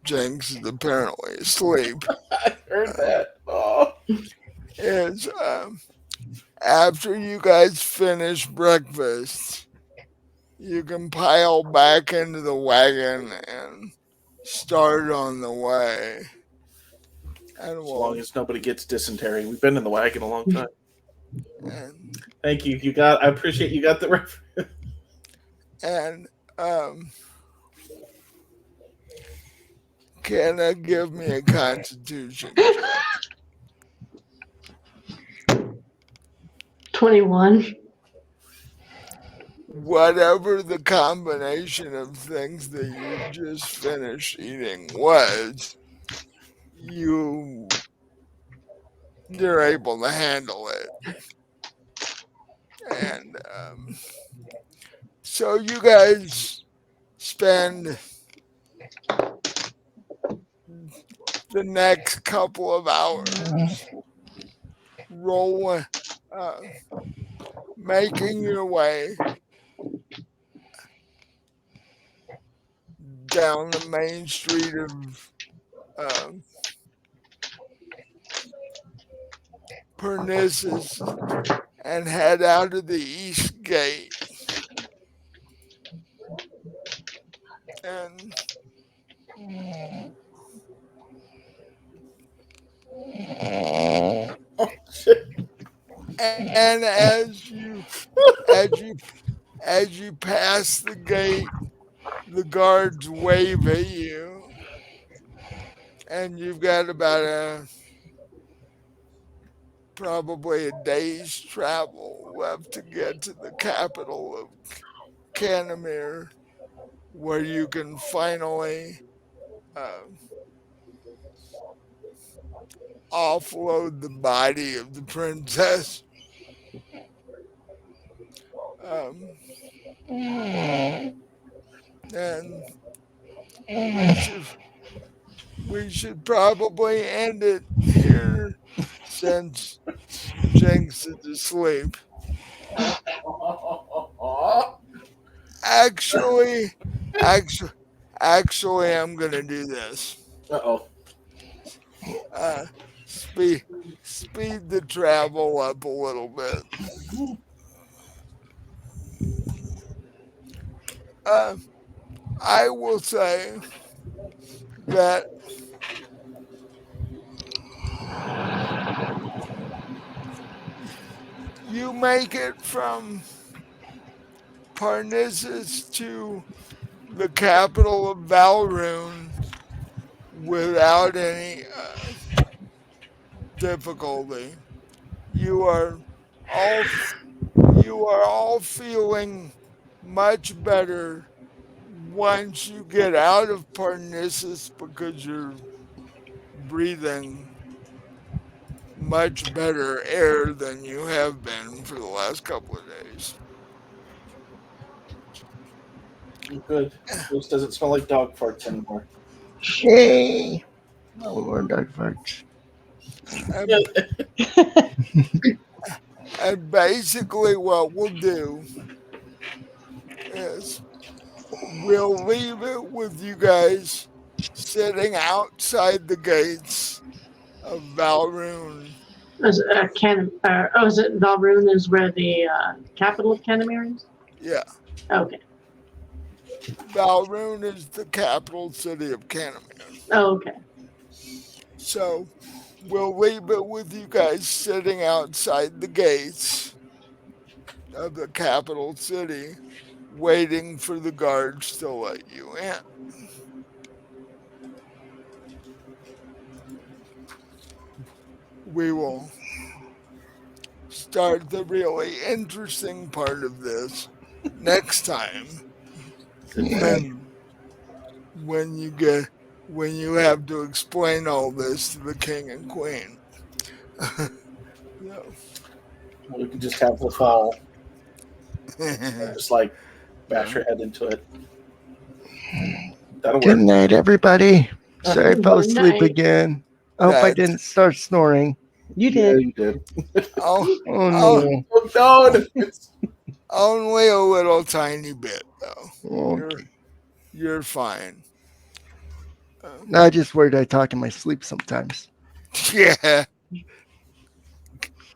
Jinx is apparently asleep, I heard that. Oh. is after you guys finish breakfast, you can pile back into the wagon and start on the way. And As long as nobody gets dysentery. We've been in the wagon a long time. and, Thank you. I appreciate you got the reference. and can I give me a constitution check? 21. Whatever the combination of things that you just finished eating was, you're able to handle it. And so you guys spend the next couple of hours rolling, uh, making your way down the main street of Pernissus and head out of the east gate. And Oh, shit. and as you as you pass the gate, the guards wave at you, and you've got about probably a day's travel left to get to the capital of Canimir, where you can finally uh, offload the body of the princess. Um, and we should we should probably end it here since Jinx is asleep. Actually, actually, actually, I'm gonna do this. Uh-oh. Uh, speed the travel up a little bit. Uh, I will say that you make it from Parnassus to the capital of Valrune without any difficulty. You are all feeling much better once you get out of Parnassus, because you're breathing much better air than you have been for the last couple of days. Good. At least doesn't smell like dog farts anymore. Yay! No more dog farts. And, and basically, what we'll do is we'll leave it with you guys sitting outside the gates of Valroon. Is it Valroon is where the capital of Canimir is? Yeah, Okay. Valroon is the capital city of Canimir. Oh, okay. So we'll leave it with you guys sitting outside the gates of the capital city, waiting for the guards to let you in. We will start the really interesting part of this next time Yeah. when when you get when you have to explain all this to the king and queen. So, We could just have the fall and just like bash yeah. your head into it. That'll Good work. night, everybody. Sorry I fell Good asleep night. again. I hope I That's didn't start snoring. You Yeah, did. you did. oh, Oh oh, no. Oh no! It's only a little tiny bit though. Okay. You're fine. Um, I just worried I talk in my sleep sometimes. yeah.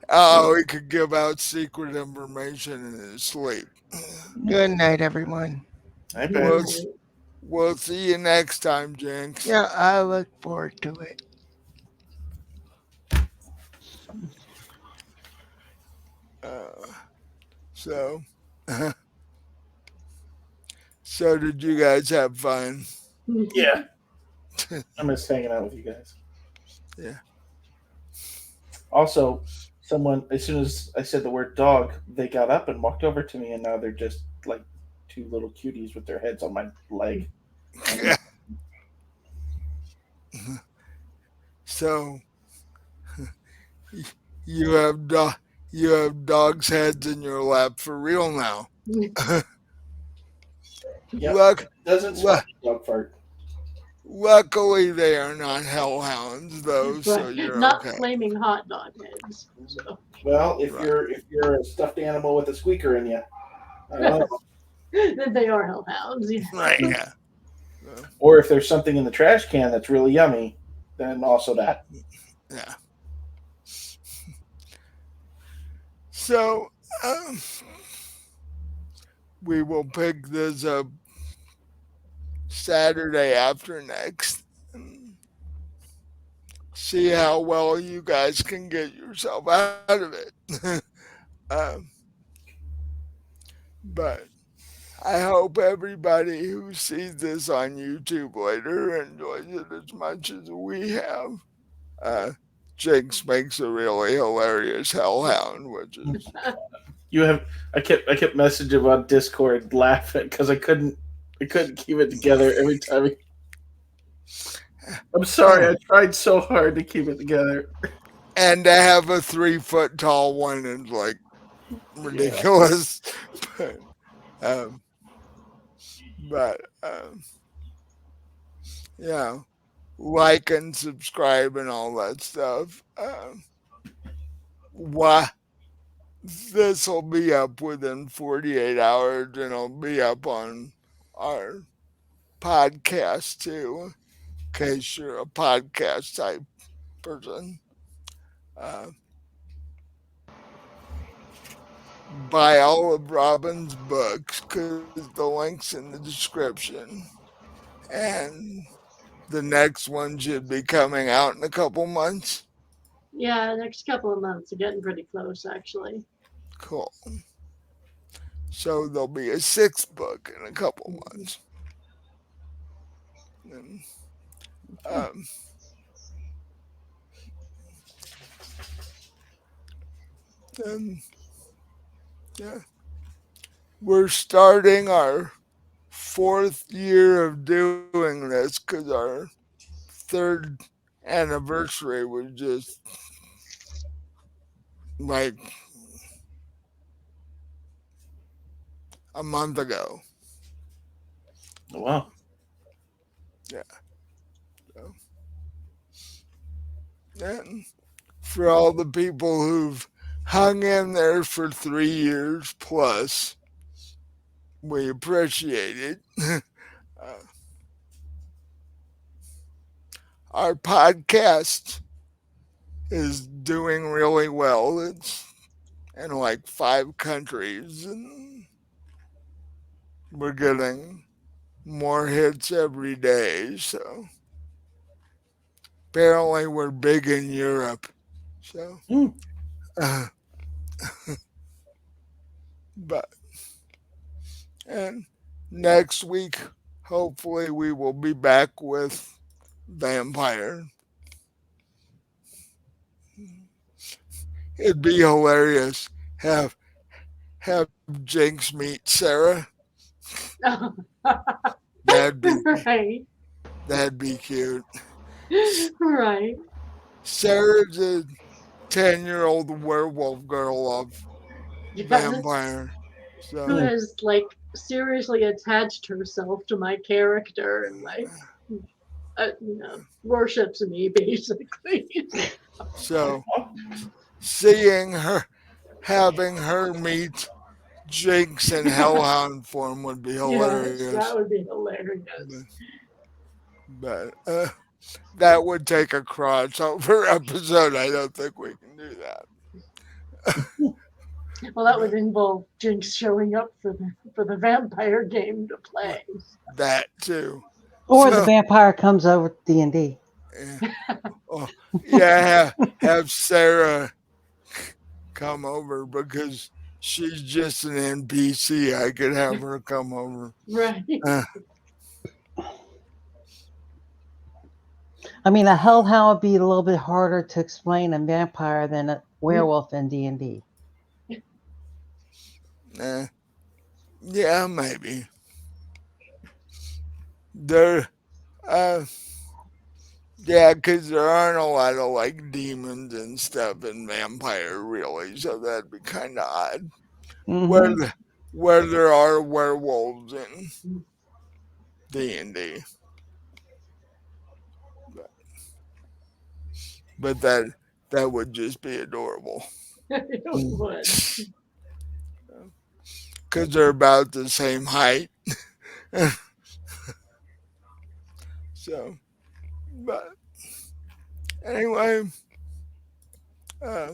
Oh, he could give out secret information in his sleep. Good night, everyone. I Good bet. We'll, night. we'll see you next time, Jinx. Yeah, I look forward to it. Uh, so, so did you guys have fun? Yeah, I miss hanging out with you guys. Yeah. Also, someone as soon as I said the word dog, they got up and walked over to me, and now they're just like two little cuties with their heads on my leg. So you have you have dogs' heads in your lap for real now. Yep, Luck, doesn't smell luck, like dog fart. luckily they are not hellhounds though, so Right. you're Not okay. flaming hot dog heads. So Well, Right. if you're a stuffed animal with a squeaker in you, I don't know. they are hellhounds. Yeah. Right. Yeah. Or if there's something in the trash can that's really yummy, then also that. Yeah. So we will pick this up Saturday after next. And see how well you guys can get yourself out of it. um, but I hope everybody who sees this on YouTube later enjoys it as much as we have. Uh, Jinx makes a really hilarious hellhound, which is You have I kept messaging him on Discord laughing because I couldn't keep it together every time. I'm sorry, I tried so hard to keep it together. and to have a 3 foot tall one is like Yeah. ridiculous. but um, but yeah, like and subscribe and all that stuff. Why this will be up within 48 hours and it'll be up on our podcast too, in case you're a podcast type person. Uh, buy all of Robin's books because the link's in the description. And the next one should be coming out in a couple months. Yeah, next couple of months are getting pretty close actually. Cool. So there'll be a sixth book in a couple months. And, um, and yeah, we're starting our 4th year of doing this because our 3rd anniversary was just like a month ago. Oh, wow. Yeah. So, and for all the people who've hung in there for 3 years plus, we appreciate it. uh, our podcast is doing really well. It's in like 5 countries, and we're getting more hits every day. So apparently, we're big in Europe. So, Hmm. uh, but and next week, hopefully, we will be back with Vampire. It'd be hilarious have Jinx meet Sarah. That'd be Right. that'd be cute. Right. Sarah's a 10-year-old werewolf girl of Yes. Vampire. Who So, Hmm. has like seriously attached herself to my character and like worships me basically. so seeing her, having her meet Jinx in Hellhound form would be Yes, hilarious. that would be But, hilarious. but that would take a crossover episode. I don't think we can do that. Well, that would But, involve Jinx showing up for the vampire game to but play. that too. Or the So, vampire comes over to D&D. yeah, oh, yeah, have Sarah come over because she's just an NPC. I could have her come over. Right. Uh, I mean, a hellhound would be a little bit harder to explain a vampire than a werewolf in D&D. uh, yeah, maybe. There, uh, yeah, because there aren't a lot of like demons and stuff in Vampire, really. So that'd be kind of odd. Where Hmm. the, where there are werewolves in D&D, but, but that would just be adorable It Hmm. would. because they're about the same height. So, but anyway, uh,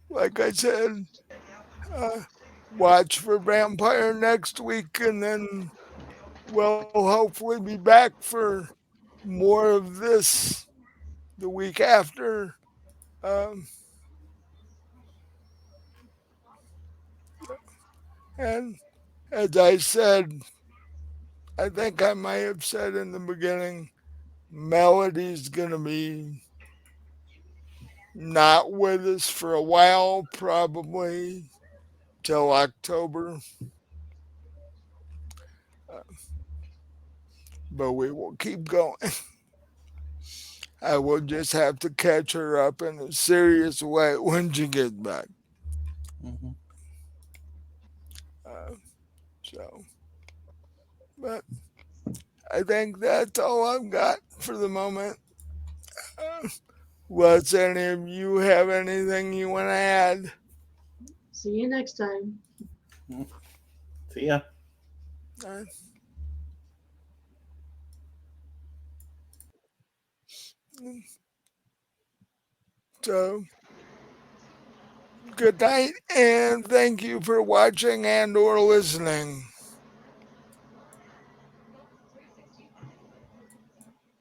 like I said, uh, watch for Vampire next week, and then we'll hopefully be back for more of this the week after. Um, and as I said, I think I might have said in the beginning, Melody's going to be not with us for a while, probably till October. Uh, but we will keep going. I will just have to catch her up in a serious way when she gets back. Hmm. Uh, so, but I think that's all I've got for the moment. Uh, Does any of you have anything you want to add? See you next time. See ya. Uh, So, good night, and thank you for watching and or listening.